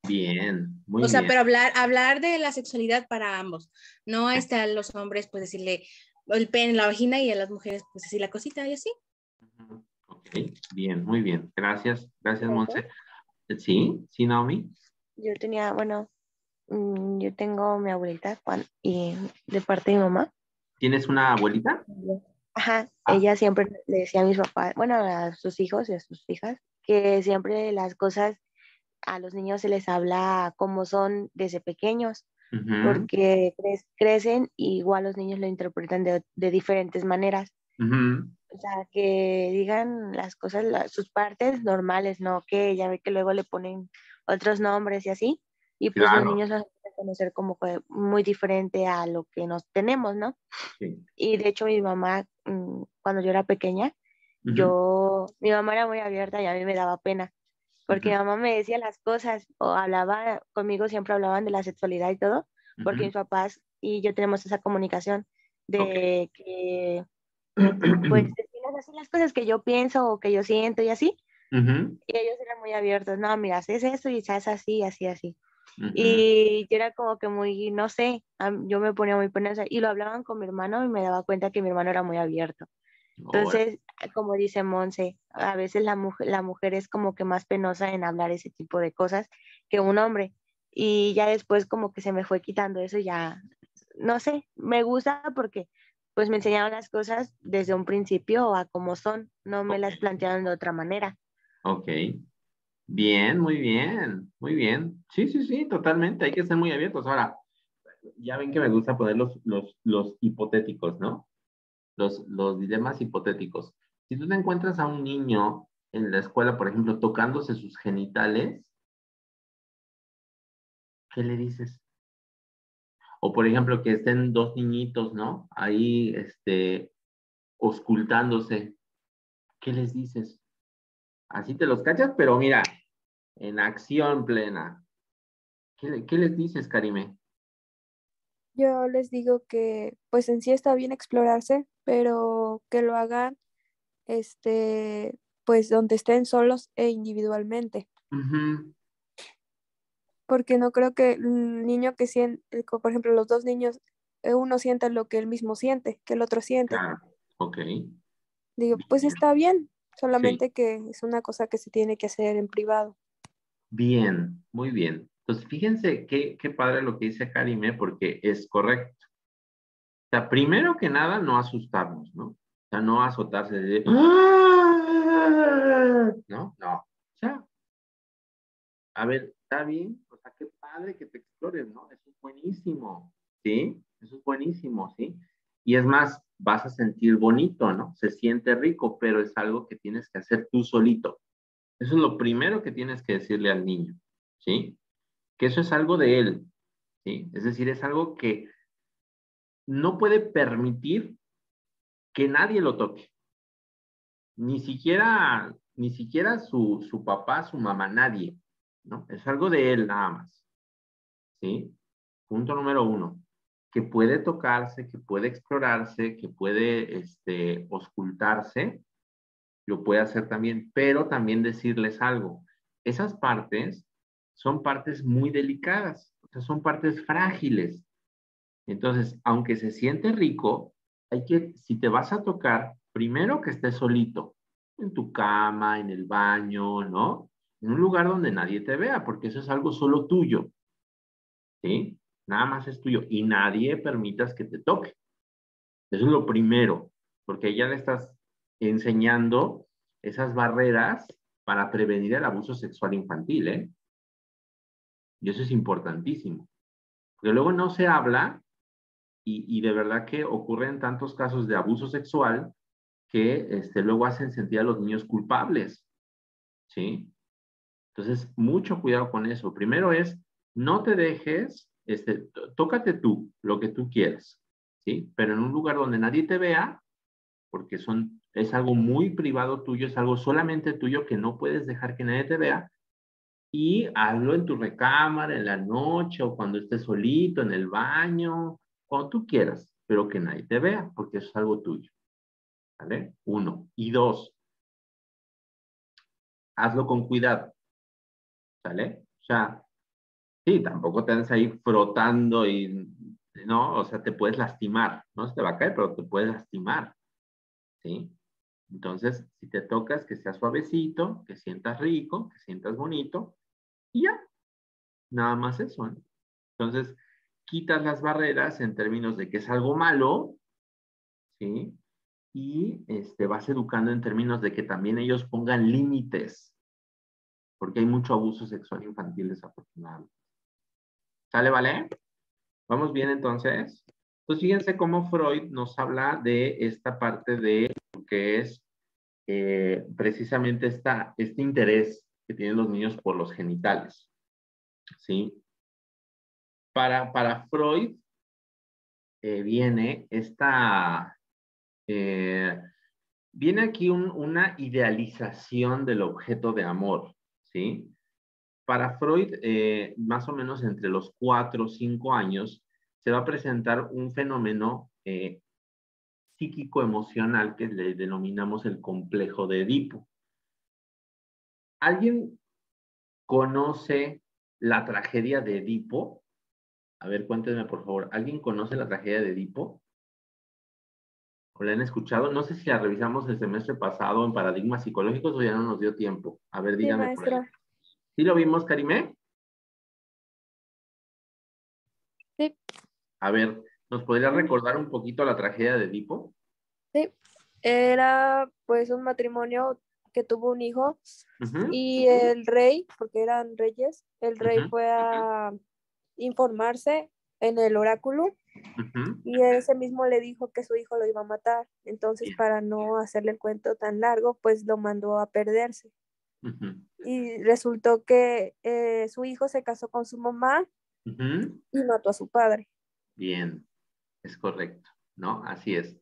Speaker 2: Bien, muy bien.
Speaker 4: O sea, pero hablar de la sexualidad para ambos. No a los hombres, pues decirle el pene, la vagina, y a las mujeres, pues decir la cosita y así.
Speaker 2: Ok, bien, muy bien. Gracias, Monse. ¿Sí? ¿Sí, Naomi?
Speaker 5: Yo tenía, bueno, yo tengo mi abuelita y de parte de mi mamá.
Speaker 2: ¿Tienes una abuelita?
Speaker 5: Ajá, ella siempre le decía a mis papás, bueno, a sus hijos y a sus hijas, que siempre las cosas a los niños se les habla como son desde pequeños, porque crecen y igual los niños lo interpretan de diferentes maneras. O sea, que digan las cosas, sus partes normales, ¿no? Que ya ve que luego le ponen otros nombres y así, y pues los niños los van a conocer como muy diferente a lo que nos tenemos, ¿no?
Speaker 2: Sí.
Speaker 5: Y de hecho mi mamá, cuando yo era pequeña, mi mamá era muy abierta y a mí me daba pena, porque mi mamá me decía las cosas o hablaba conmigo, siempre hablaban de la sexualidad y todo, porque mis papás y yo tenemos esa comunicación de que, pues, decirles así las cosas que yo pienso o que yo siento y así, y ellos eran muy abiertos, no, mira, haces eso y estás así, así, así. Y yo era como que muy, no sé, yo me ponía muy penosa y lo hablaban con mi hermano y me daba cuenta que mi hermano era muy abierto. Entonces, como dice Monse, a veces la mujer es como que más penosa en hablar ese tipo de cosas que un hombre. Y ya después como que se me fue quitando eso, ya, no sé, me gusta porque pues me enseñaron las cosas desde un principio a como son, no me las plantearon de otra manera.
Speaker 2: Ok. Bien, muy bien, muy bien. Sí, sí, sí, totalmente. Hay que ser muy abiertos. Ahora, ya ven que me gusta poner los hipotéticos, ¿no? Los dilemas hipotéticos. Si tú te encuentras a un niño en la escuela, por ejemplo, tocándose sus genitales, ¿qué le dices? O, por ejemplo, que estén dos niñitos, ¿no? Ahí, auscultándose. ¿Qué les dices? Así te los cachas, pero mira, en acción plena. ¿Qué les dices, Karime?
Speaker 12: Yo les digo que pues en sí está bien explorarse, pero que lo hagan pues donde estén solos e individualmente,
Speaker 2: Ujú.
Speaker 12: porque no creo que el niño que siente, por ejemplo, los dos niños, uno sienta lo que él mismo siente, que el otro siente.
Speaker 2: Claro, ok.
Speaker 12: Digo, pues
Speaker 2: Bien.
Speaker 12: está bien,
Speaker 2: Sí,
Speaker 12: solamente que es una cosa que se tiene que hacer en privado.
Speaker 2: bien, muy bien. Entonces, fíjense qué padre lo que dice Karime, porque es correcto. O sea, primero que nada, no asustarnos, ¿no? O sea, no azotarse de, "¡Ah!", ¿no? No. O sea, a ver, está bien, o sea, qué padre que te explores, ¿no? Eso es buenísimo, ¿sí? Eso es buenísimo, ¿sí? Y es más, vas a sentir bonito, ¿no? Se siente rico, pero es algo que tienes que hacer tú solito. Eso es lo primero que tienes que decirle al niño, ¿sí? Que eso es algo de él, ¿sí? Es decir, es algo que no puede permitir que nadie lo toque. Ni siquiera su papá, su mamá, nadie, ¿no? Es algo de él nada más, ¿sí? Punto número uno, que puede tocarse, que puede explorarse, que puede, auscultarse, lo puede hacer también, pero también decirles algo. Esas partes son partes muy delicadas, o sea, son partes frágiles. Entonces, aunque se siente rico, si te vas a tocar, primero que estés solito, en tu cama, en el baño, ¿no? En un lugar donde nadie te vea, porque eso es algo solo tuyo, ¿sí? Nada más es tuyo y nadie permitas que te toque. Eso es lo primero, porque ya le estás enseñando esas barreras para prevenir el abuso sexual infantil, ¿eh? Y eso es importantísimo. Porque luego no se habla y de verdad que ocurren tantos casos de abuso sexual que luego hacen sentir a los niños culpables, ¿sí? Entonces, mucho cuidado con eso. Primero es, no te dejes, tócate tú, lo que tú quieras, ¿sí? Pero en un lugar donde nadie te vea, porque es algo muy privado tuyo, es algo solamente tuyo que no puedes dejar que nadie te vea, y hazlo en tu recámara, en la noche, o cuando estés solito, en el baño, cuando tú quieras, pero que nadie te vea, porque eso es algo tuyo, ¿vale? Uno. Y dos, hazlo con cuidado, ¿sale? O sea, sí, tampoco te andes ahí frotando y, no, o sea, te puedes lastimar, no se te va a caer, pero te puedes lastimar, ¿sí? Entonces, si te tocas, que sea suavecito, que sientas rico, que sientas bonito, y ya, nada más eso, ¿no? Entonces, quitas las barreras en términos de que es algo malo, ¿sí? Y vas educando en términos de que también ellos pongan límites, porque hay mucho abuso sexual infantil desafortunadamente. ¿Sale, vale? ¿Vamos bien entonces? Pues fíjense cómo Freud nos habla de esta parte de lo que es precisamente este interés que tienen los niños por los genitales, ¿sí? Para Freud viene viene aquí una idealización del objeto de amor, ¿sí? Para Freud, más o menos entre los 4 o 5 años, se va a presentar un fenómeno psíquico-emocional que le denominamos el complejo de Edipo. ¿Alguien conoce la tragedia de Edipo? A ver, cuéntenme por favor. ¿Alguien conoce la tragedia de Edipo? ¿O la han escuchado? No sé si la revisamos el semestre pasado en paradigmas psicológicos o ya no nos dio tiempo. A ver,
Speaker 12: Sí,
Speaker 2: díganme por ahí.
Speaker 12: maestra.
Speaker 2: ¿Sí lo vimos, Karime?
Speaker 12: Sí,
Speaker 2: A ver, ¿nos podría recordar un poquito la tragedia de Edipo?
Speaker 12: sí. Era pues un matrimonio que tuvo un hijo
Speaker 2: Ujú,
Speaker 12: y el rey, porque eran reyes, el rey
Speaker 2: ujú,
Speaker 12: fue a informarse en el oráculo
Speaker 2: Ujú.
Speaker 12: y ese mismo le dijo que su hijo lo iba a matar. Entonces,
Speaker 2: Bien.
Speaker 12: para no hacerle el cuento tan largo, pues lo mandó a perderse.
Speaker 2: Ujú.
Speaker 12: Y resultó que su hijo se casó con su mamá
Speaker 2: Ujú.
Speaker 12: y mató a su padre.
Speaker 2: Bien, es correcto, ¿no? Así es.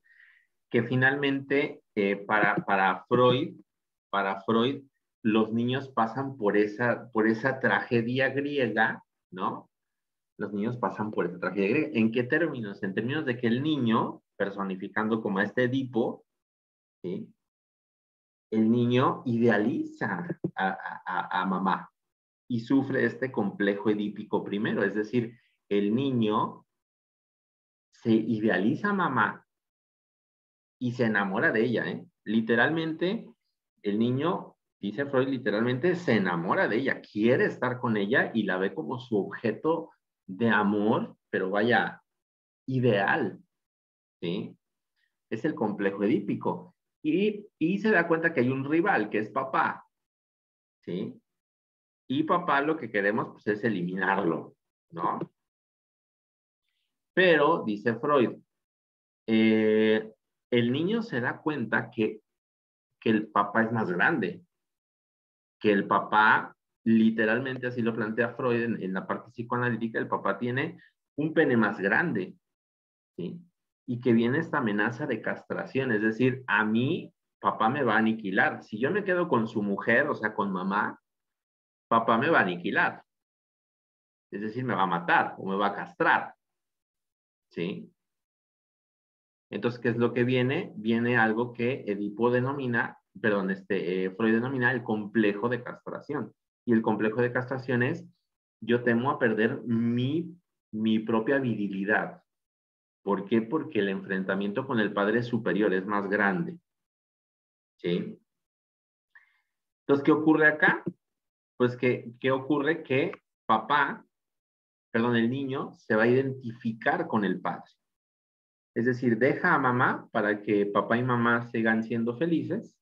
Speaker 2: Que finalmente para Freud, los niños pasan por esa tragedia griega, ¿no? Los niños pasan por esa tragedia griega. ¿En qué términos? En términos de que el niño, personificando como a este Edipo, ¿sí? El niño idealiza a mamá y sufre este complejo edípico primero, es decir, el niño se idealiza a mamá y se enamora de ella, ¿eh? Literalmente, el niño, dice Freud, literalmente se enamora de ella, quiere estar con ella y la ve como su objeto de amor, pero vaya, ideal, ¿sí? Es el complejo edípico. Y se da cuenta que hay un rival, que es papá, ¿sí? Y papá lo que queremos pues, es eliminarlo, ¿no? Pero, dice Freud, el niño se da cuenta que el papá es más grande, que el papá, literalmente así lo plantea Freud en la parte psicoanalítica, el papá tiene un pene más grande, ¿sí? Y que viene esta amenaza de castración, es decir, a mí papá me va a aniquilar. Si yo me quedo con su mujer, o sea, con mamá, papá me va a aniquilar. Es decir, me va a matar o me va a castrar, ¿sí? Entonces, ¿qué es lo que viene? Viene algo que Edipo denomina, perdón, Freud denomina el complejo de castración. Y el complejo de castración es, yo temo a perder mi propia virilidad. ¿Por qué? Porque el enfrentamiento con el padre superior es más grande. ¿Sí? Entonces, ¿qué ocurre acá? Pues ¿qué ocurre? Que el niño se va a identificar con el padre. Es decir, deja a mamá para que papá y mamá sigan siendo felices,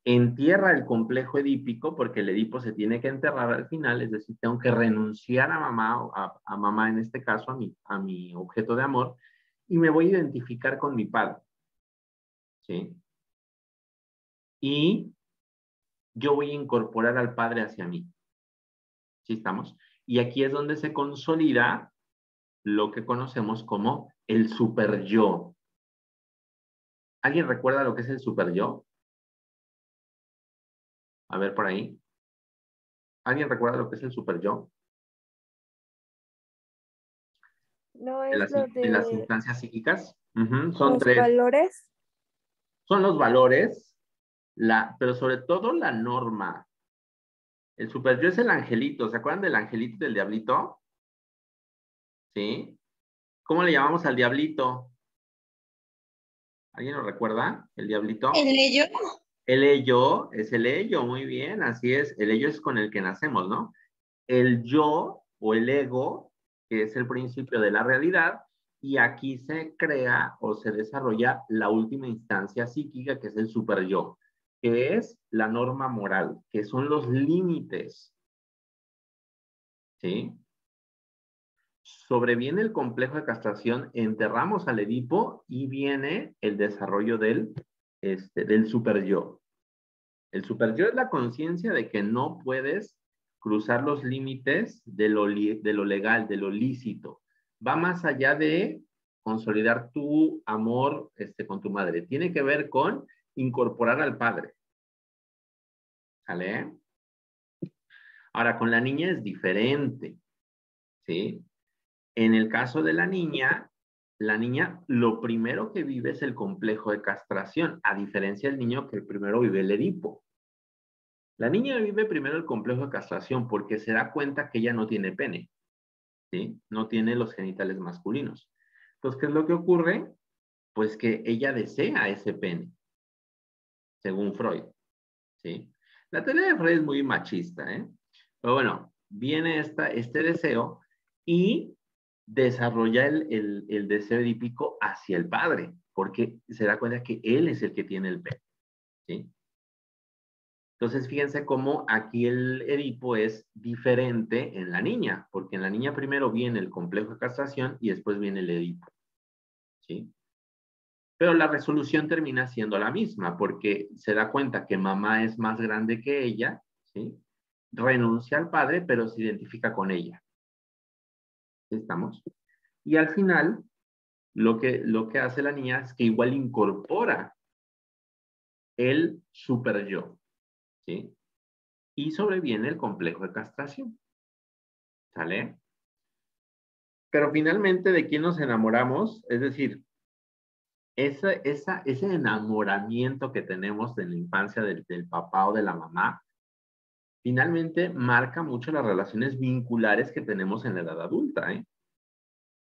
Speaker 2: entierra el complejo edípico porque el Edipo se tiene que enterrar al final, es decir, tengo que renunciar a mamá, a mamá en este caso, a mi objeto de amor, y me voy a identificar con mi padre. ¿Sí? Y yo voy a incorporar al padre hacia mí. ¿Sí estamos? Y aquí es donde se consolida lo que conocemos como el super yo. ¿Alguien recuerda lo que es el super yo? A ver por ahí. ¿Alguien recuerda lo que es el super yo?
Speaker 12: No
Speaker 2: De
Speaker 12: es
Speaker 2: las,
Speaker 12: lo
Speaker 2: de las
Speaker 12: de
Speaker 2: instancias psíquicas. Son
Speaker 12: los
Speaker 2: tres.
Speaker 12: valores.
Speaker 2: Son los valores, pero sobre todo la norma. El super yo es el angelito. ¿Se acuerdan del angelito y del diablito? ¿Sí? ¿Cómo le llamamos al diablito? ¿Alguien lo recuerda? ¿El diablito?
Speaker 3: El ello.
Speaker 2: El ello es el ello, muy bien, así es. El ello es con el que nacemos, ¿no? El yo o el ego, que es el principio de la realidad, y aquí se crea o se desarrolla la última instancia psíquica, que es el super yo, que es la norma moral, que son los límites, ¿sí? Sobreviene el complejo de castración, enterramos al Edipo y viene el desarrollo del super yo. El super yo es la conciencia de que no puedes cruzar los límites de lo legal, de lo lícito. Va más allá de consolidar tu amor con tu madre. Tiene que ver con incorporar al padre. ¿Sale? Ahora, con la niña es diferente. ¿Sí? En el caso de la niña lo primero que vive es el complejo de castración, a diferencia del niño que primero vive el Edipo. La niña vive primero el complejo de castración porque se da cuenta que ella no tiene pene, ¿sí? No tiene los genitales masculinos. Entonces, ¿qué es lo que ocurre? Pues que ella desea ese pene, según Freud, ¿sí? La teoría de Freud es muy machista, ¿eh? Pero bueno, viene este deseo y desarrolla el deseo edípico hacia el padre, porque se da cuenta que él es el que tiene el pene, ¿sí? Entonces, fíjense cómo aquí el Edipo es diferente en la niña, porque en la niña primero viene el complejo de castración y después viene el Edipo, ¿sí? Pero la resolución termina siendo la misma, porque se da cuenta que mamá es más grande que ella, ¿sí? Renuncia al padre, pero se identifica con ella. ¿Sí estamos? Y al final, lo que hace la niña es que igual incorpora el super yo, ¿sí? Y sobreviene el complejo de castración. ¿Sale? Pero finalmente, ¿de quién nos enamoramos? Es decir, ese enamoramiento que tenemos en la infancia del papá o de la mamá, finalmente marca mucho las relaciones vinculares que tenemos en la edad adulta, ¿eh?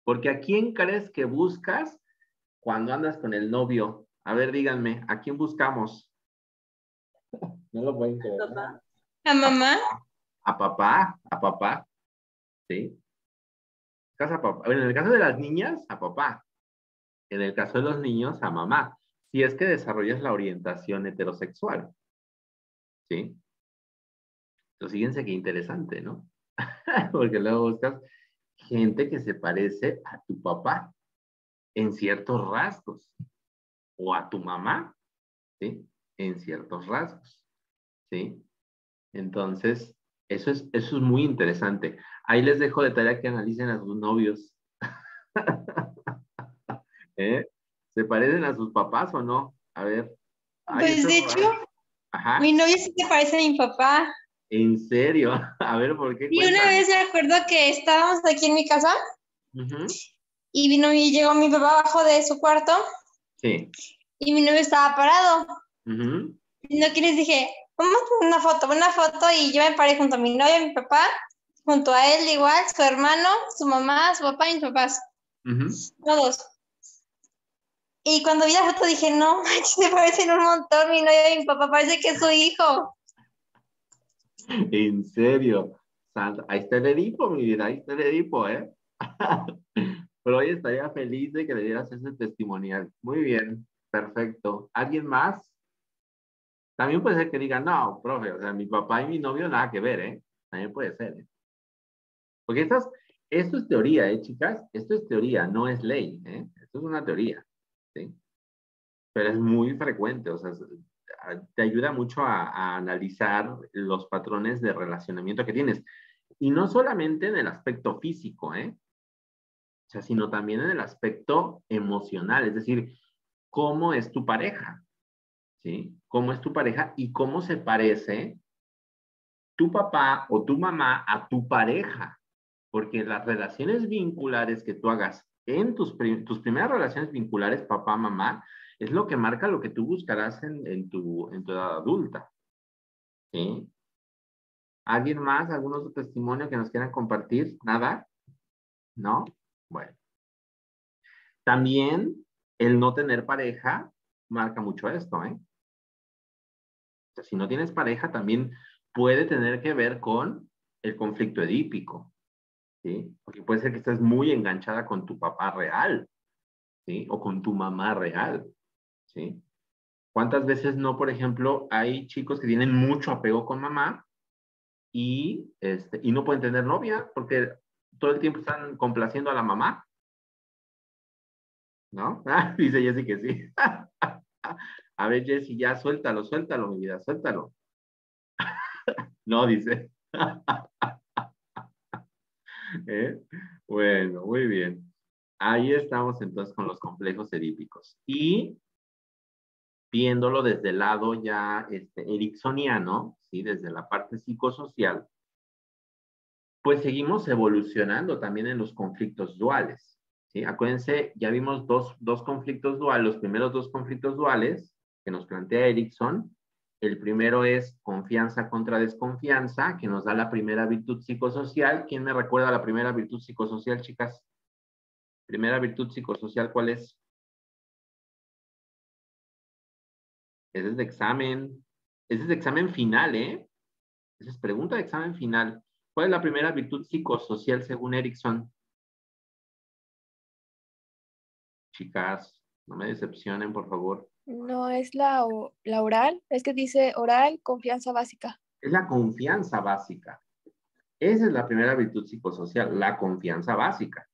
Speaker 2: Porque ¿a quién crees que buscas cuando andas con el novio? A ver, díganme, ¿a quién buscamos? No lo pueden creer.
Speaker 3: ¿Papá? ¿A mamá?
Speaker 2: A papá, ¿sí? En el caso de las niñas, a papá. En el caso de los niños, a mamá. Si es que desarrollas la orientación heterosexual, ¿sí? Entonces, fíjense qué interesante, ¿no? Porque luego buscas gente que se parece a tu papá en ciertos rasgos, o a tu mamá, ¿sí? En ciertos rasgos, ¿sí? Entonces, eso es muy interesante. Ahí les dejo de tarea que analicen a sus novios. ¿Eh? ¿Se parecen a sus papás o no? A ver. Ay,
Speaker 3: Pues de hecho,
Speaker 2: ajá.
Speaker 3: mi novio sí se parece a mi papá.
Speaker 2: ¿En serio? A ver, ¿por qué?
Speaker 3: Y una vez me acuerdo que estábamos aquí en mi casa y llegó mi papá abajo de su cuarto.
Speaker 2: Sí.
Speaker 3: Y mi novio estaba parado.
Speaker 2: Uh-huh.
Speaker 3: Y no que les dije, vamos a hacer una foto y yo me paré junto a mi novio, a mi papá, junto a él igual, su hermano, su mamá, su papá y mis papás. Todos. Y cuando vi la foto dije, no, se parecen un montón mi novio y mi papá, parece que es su hijo.
Speaker 2: ¿En serio? Ahí está el Edipo, mi vida, ahí está el Edipo, ¿eh? Pero hoy estaría feliz de que le dieras ese testimonial. Muy bien, perfecto. ¿Alguien más? También puede ser que diga, no, profe, o sea, mi papá y mi novio nada que ver, ¿eh? También puede ser, ¿eh? Porque esto es teoría, ¿eh, chicas? Esto es teoría, no es ley, ¿eh? Esto es una teoría, ¿sí? Pero es muy frecuente, o sea, te ayuda mucho a analizar los patrones de relacionamiento que tienes. Y no solamente en el aspecto físico, ¿eh? O sea, sino también en el aspecto emocional, es decir, cómo es tu pareja, ¿sí? Cómo es tu pareja y cómo se parece tu papá o tu mamá a tu pareja. Porque las relaciones vinculares que tú hagas en tus primeras relaciones vinculares, papá, mamá, es lo que marca lo que tú buscarás en tu edad adulta. ¿Sí? ¿Alguien más? ¿Algún otro testimonio que nos quieran compartir? ¿Nada? ¿No? Bueno. También el no tener pareja marca mucho esto, ¿eh? O sea, si no tienes pareja, también puede tener que ver con el conflicto edípico, ¿sí? Porque puede ser que estés muy enganchada con tu papá real, ¿sí? O con tu mamá real, ¿sí? ¿Cuántas veces no, por ejemplo, hay chicos que tienen mucho apego con mamá y no pueden tener novia porque todo el tiempo están complaciendo a la mamá? ¿No? Dice Jessy que sí. A ver, Jessy, ya suéltalo, mi vida, suéltalo. No, dice. Bueno, muy bien. Ahí estamos entonces con los complejos edípicos. Y viéndolo desde el lado ya ericksoniano, ¿sí? Desde la parte psicosocial, pues seguimos evolucionando también en los conflictos duales, ¿sí? Acuérdense, ya vimos dos conflictos duales, los primeros dos conflictos duales que nos plantea Erickson. El primero es confianza contra desconfianza, que nos da la primera virtud psicosocial. ¿Quién me recuerda la primera virtud psicosocial, chicas? Primera virtud psicosocial, ¿cuál es? Ese es de examen. Ese es de examen final, ¿eh? Esa es pregunta de examen final. ¿Cuál es la primera virtud psicosocial según Erickson? Chicas, no me decepcionen, por favor.
Speaker 12: No es la oral, es que dice oral, confianza básica.
Speaker 2: Es la confianza básica. Esa es la primera virtud psicosocial, la confianza básica.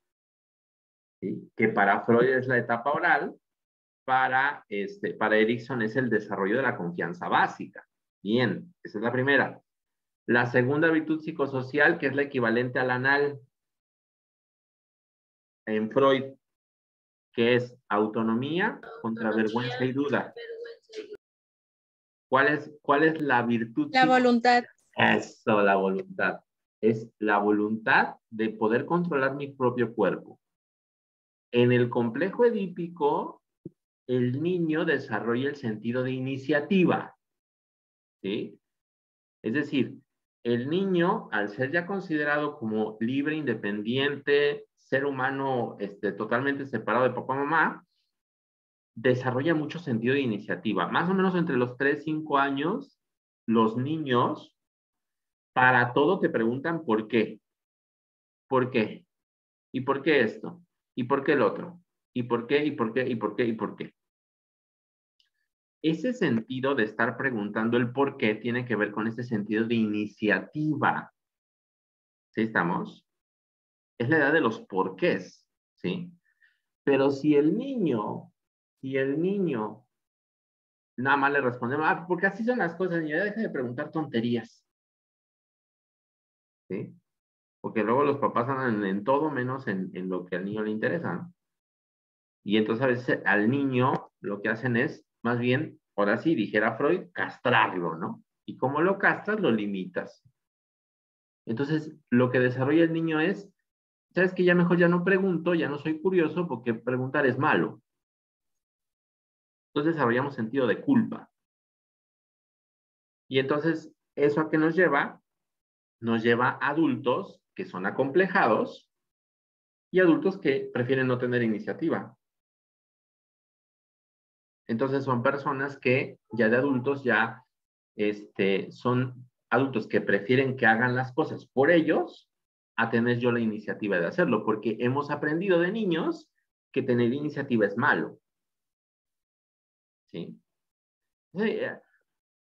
Speaker 2: ¿Sí? Que para Freud es la etapa oral, para Erikson es el desarrollo de la confianza básica. Bien, esa es la primera. La segunda virtud psicosocial, que es la equivalente al anal en Freud, que es autonomía contra vergüenza y duda. ¿Cuál es la virtud?
Speaker 4: La voluntad.
Speaker 2: Eso, la voluntad. Es la voluntad de poder controlar mi propio cuerpo. En el complejo edípico, el niño desarrolla el sentido de iniciativa. ¿Sí? Es decir, el niño, al ser ya considerado como libre, independiente, ser humano totalmente separado de papá y mamá, desarrolla mucho sentido de iniciativa. Más o menos entre los 3, 5 años, los niños, para todo te preguntan por qué. ¿Por qué? ¿Y por qué esto? ¿Y por qué el otro? ¿Y por qué? ¿Y por qué? ¿Y por qué? ¿Y por qué? Ese sentido de estar preguntando el por qué tiene que ver con ese sentido de iniciativa. ¿Sí estamos? Es la edad de los porqués, ¿sí? Pero si el niño nada más le responde, porque así son las cosas, niño, ya deja de preguntar tonterías. ¿Sí? Porque luego los papás andan en todo menos en lo que al niño le interesa, ¿no? Y entonces a veces al niño lo que hacen es, más bien, ahora sí, dijera Freud, castrarlo, ¿no? Y como lo castras, lo limitas. Entonces, lo que desarrolla el niño es, ¿sabes qué? Ya mejor ya no pregunto, ya no soy curioso, porque preguntar es malo. Entonces desarrollamos sentido de culpa. Y entonces, ¿eso a qué nos lleva? Nos lleva a adultos que son acomplejados y adultos que prefieren no tener iniciativa. Entonces son personas que ya de adultos ya son adultos que prefieren que hagan las cosas por ellos a tener yo la iniciativa de hacerlo, porque hemos aprendido de niños que tener iniciativa es malo. ¿Sí?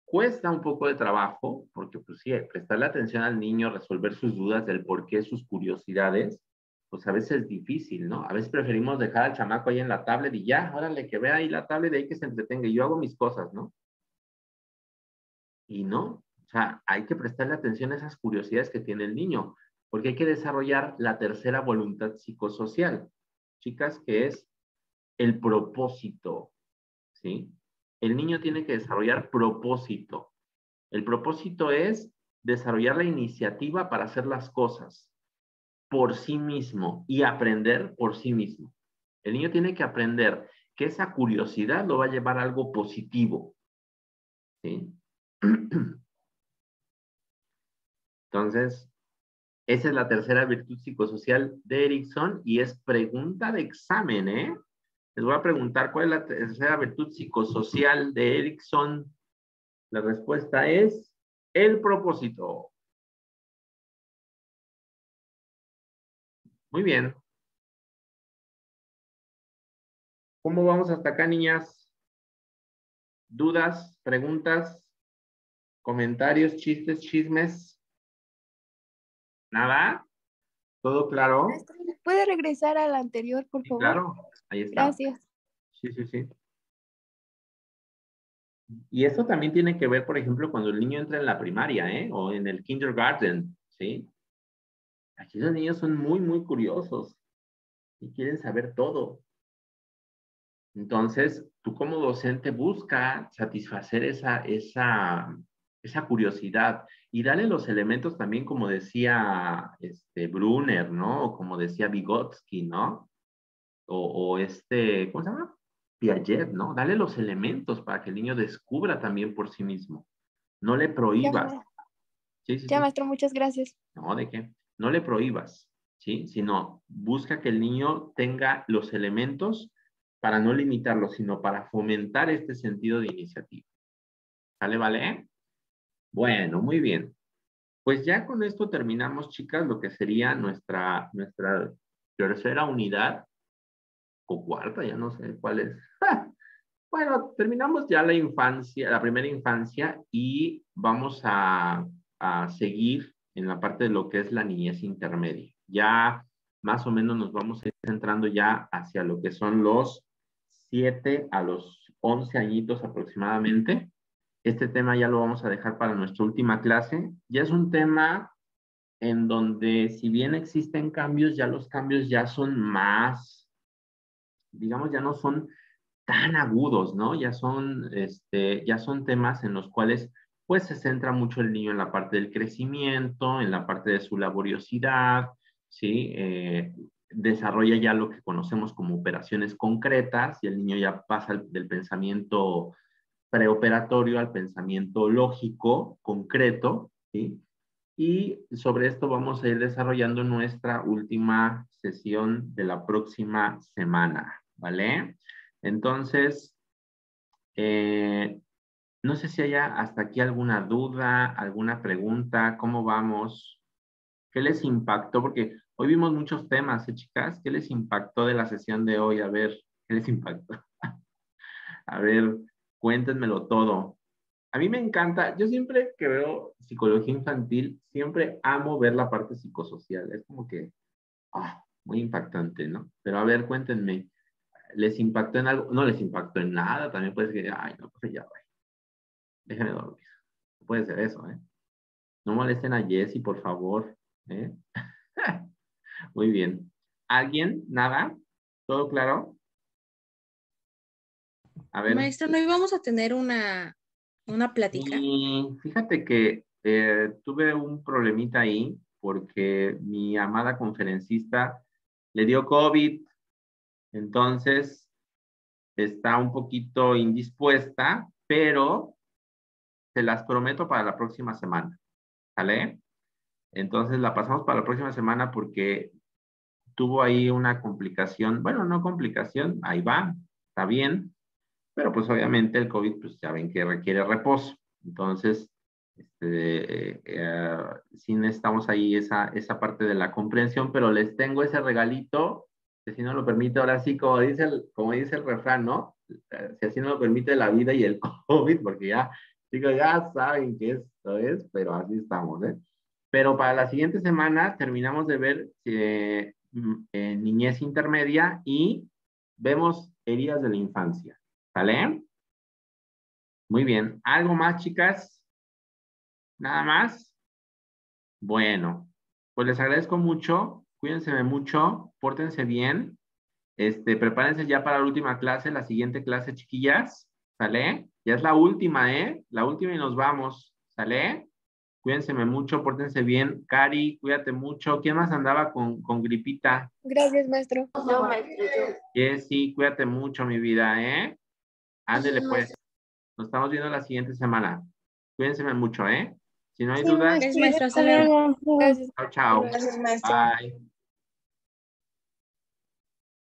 Speaker 2: Cuesta un poco de trabajo, porque pues sí, prestarle atención al niño, resolver sus dudas del por qué, sus curiosidades, pues a veces es difícil, ¿no? A veces preferimos dejar al chamaco ahí en la tablet y ya, órale, que vea ahí la tablet y ahí que se entretenga. Y yo hago mis cosas, ¿no? Y no, o sea, hay que prestarle atención a esas curiosidades que tiene el niño, porque hay que desarrollar la tercera voluntad psicosocial, chicas, que es el propósito, ¿sí? El niño tiene que desarrollar propósito. El propósito es desarrollar la iniciativa para hacer las cosas por sí mismo y aprender por sí mismo. El niño tiene que aprender que esa curiosidad lo va a llevar a algo positivo, ¿sí? Entonces, esa es la tercera virtud psicosocial de Erikson y es pregunta de examen, ¿eh? Les voy a preguntar cuál es la tercera virtud psicosocial de Erikson. La respuesta es el propósito. Muy bien. ¿Cómo vamos hasta acá, niñas? ¿Dudas, preguntas, comentarios, chistes, chismes? ¿Nada? ¿Todo claro?
Speaker 12: ¿Puede regresar a la anterior, por favor?
Speaker 2: Claro, ahí está.
Speaker 12: Gracias.
Speaker 2: Sí. Y eso también tiene que ver, por ejemplo, cuando el niño entra en la primaria, ¿eh? O en el kindergarten, ¿sí? Aquí los niños son muy, muy curiosos y quieren saber todo. Entonces, tú como docente busca satisfacer esa curiosidad y darle los elementos también, como decía Brunner, ¿no? O como decía Vygotsky, ¿no? O ¿cómo se llama? Piaget, ¿no? Dale los elementos para que el niño descubra también por sí mismo. No le prohíbas.
Speaker 12: Ya, maestro, muchas gracias.
Speaker 2: No, ¿de qué? No le prohíbas, ¿sí? Sino busca que el niño tenga los elementos para no limitarlo, sino para fomentar este sentido de iniciativa. ¿Sale, vale? Bueno, muy bien. Pues ya con esto terminamos, chicas, lo que sería nuestra tercera unidad, o cuarta, ya no sé cuál es. Bueno, terminamos ya la infancia, la primera infancia, y vamos a seguir en la parte de lo que es la niñez intermedia. Ya más o menos nos vamos a ir centrando ya hacia lo que son los 7 a los 11 añitos aproximadamente. Este tema ya lo vamos a dejar para nuestra última clase. Ya es un tema en donde, si bien existen cambios, ya los cambios ya son más, digamos, ya no son tan agudos, ¿no? Ya son temas en los cuales pues se centra mucho el niño en la parte del crecimiento, en la parte de su laboriosidad, ¿sí? Desarrolla ya lo que conocemos como operaciones concretas, y el niño ya pasa del pensamiento preoperatorio al pensamiento lógico, concreto, ¿sí? Y sobre esto vamos a ir desarrollando nuestra última sesión de la próxima semana, ¿vale? Entonces, no sé si haya hasta aquí alguna duda, alguna pregunta, ¿cómo vamos? ¿Qué les impactó? Porque hoy vimos muchos temas, chicas? ¿Qué les impactó de la sesión de hoy? A ver, ¿qué les impactó? A ver, cuéntenmelo todo. A mí me encanta, yo siempre que veo psicología infantil, siempre amo ver la parte psicosocial. Es como que, muy impactante, ¿no? Pero a ver, cuéntenme, ¿les impactó en algo? No les impactó en nada, también puede ser que, ay, no, pues ya, déjenme dormir. Puede ser eso, ¿eh? No molesten a Jessie, por favor, ¿eh? Muy bien. ¿Alguien? ¿Nada? ¿Todo claro? A ver.
Speaker 4: Maestro, ¿no íbamos a tener una plática?
Speaker 2: Y fíjate que tuve un problemita ahí porque mi amada conferencista le dio COVID, entonces está un poquito indispuesta, pero se las prometo para la próxima semana, ¿vale? Entonces la pasamos para la próxima semana porque tuvo ahí una complicación, bueno, no complicación, ahí va, está bien, pero pues obviamente el COVID, pues ya ven que requiere reposo. Entonces, sí necesitamos ahí esa parte de la comprensión, pero les tengo ese regalito, que si no lo permite, ahora sí, como dice el refrán, ¿no? Si así no lo permite la vida y el COVID, porque ya, chicos, ya saben que esto es, pero así estamos, ¿eh? Pero para la siguiente semana terminamos de ver niñez intermedia y vemos heridas de la infancia. ¿Sale? Muy bien. ¿Algo más, chicas? ¿Nada más? Bueno, pues les agradezco mucho. Cuídense mucho. Pórtense bien. Prepárense ya para la última clase, la siguiente clase, chiquillas. ¿Sale? Ya es la última, ¿eh? La última y nos vamos. ¿Sale? Cuídense mucho, pórtense bien. Cari, cuídate mucho. ¿Quién más andaba con gripita?
Speaker 12: Gracias, maestro.
Speaker 11: No, maestro, yo.
Speaker 2: Sí, cuídate mucho, mi vida, ¿eh? Ándele, pues. Nos estamos viendo la siguiente semana. Cuídense mucho, ¿eh? Si no hay dudas.
Speaker 4: Gracias, maestro. Hasta luego.
Speaker 2: Chao, chao.
Speaker 10: Gracias, maestro.
Speaker 2: Bye.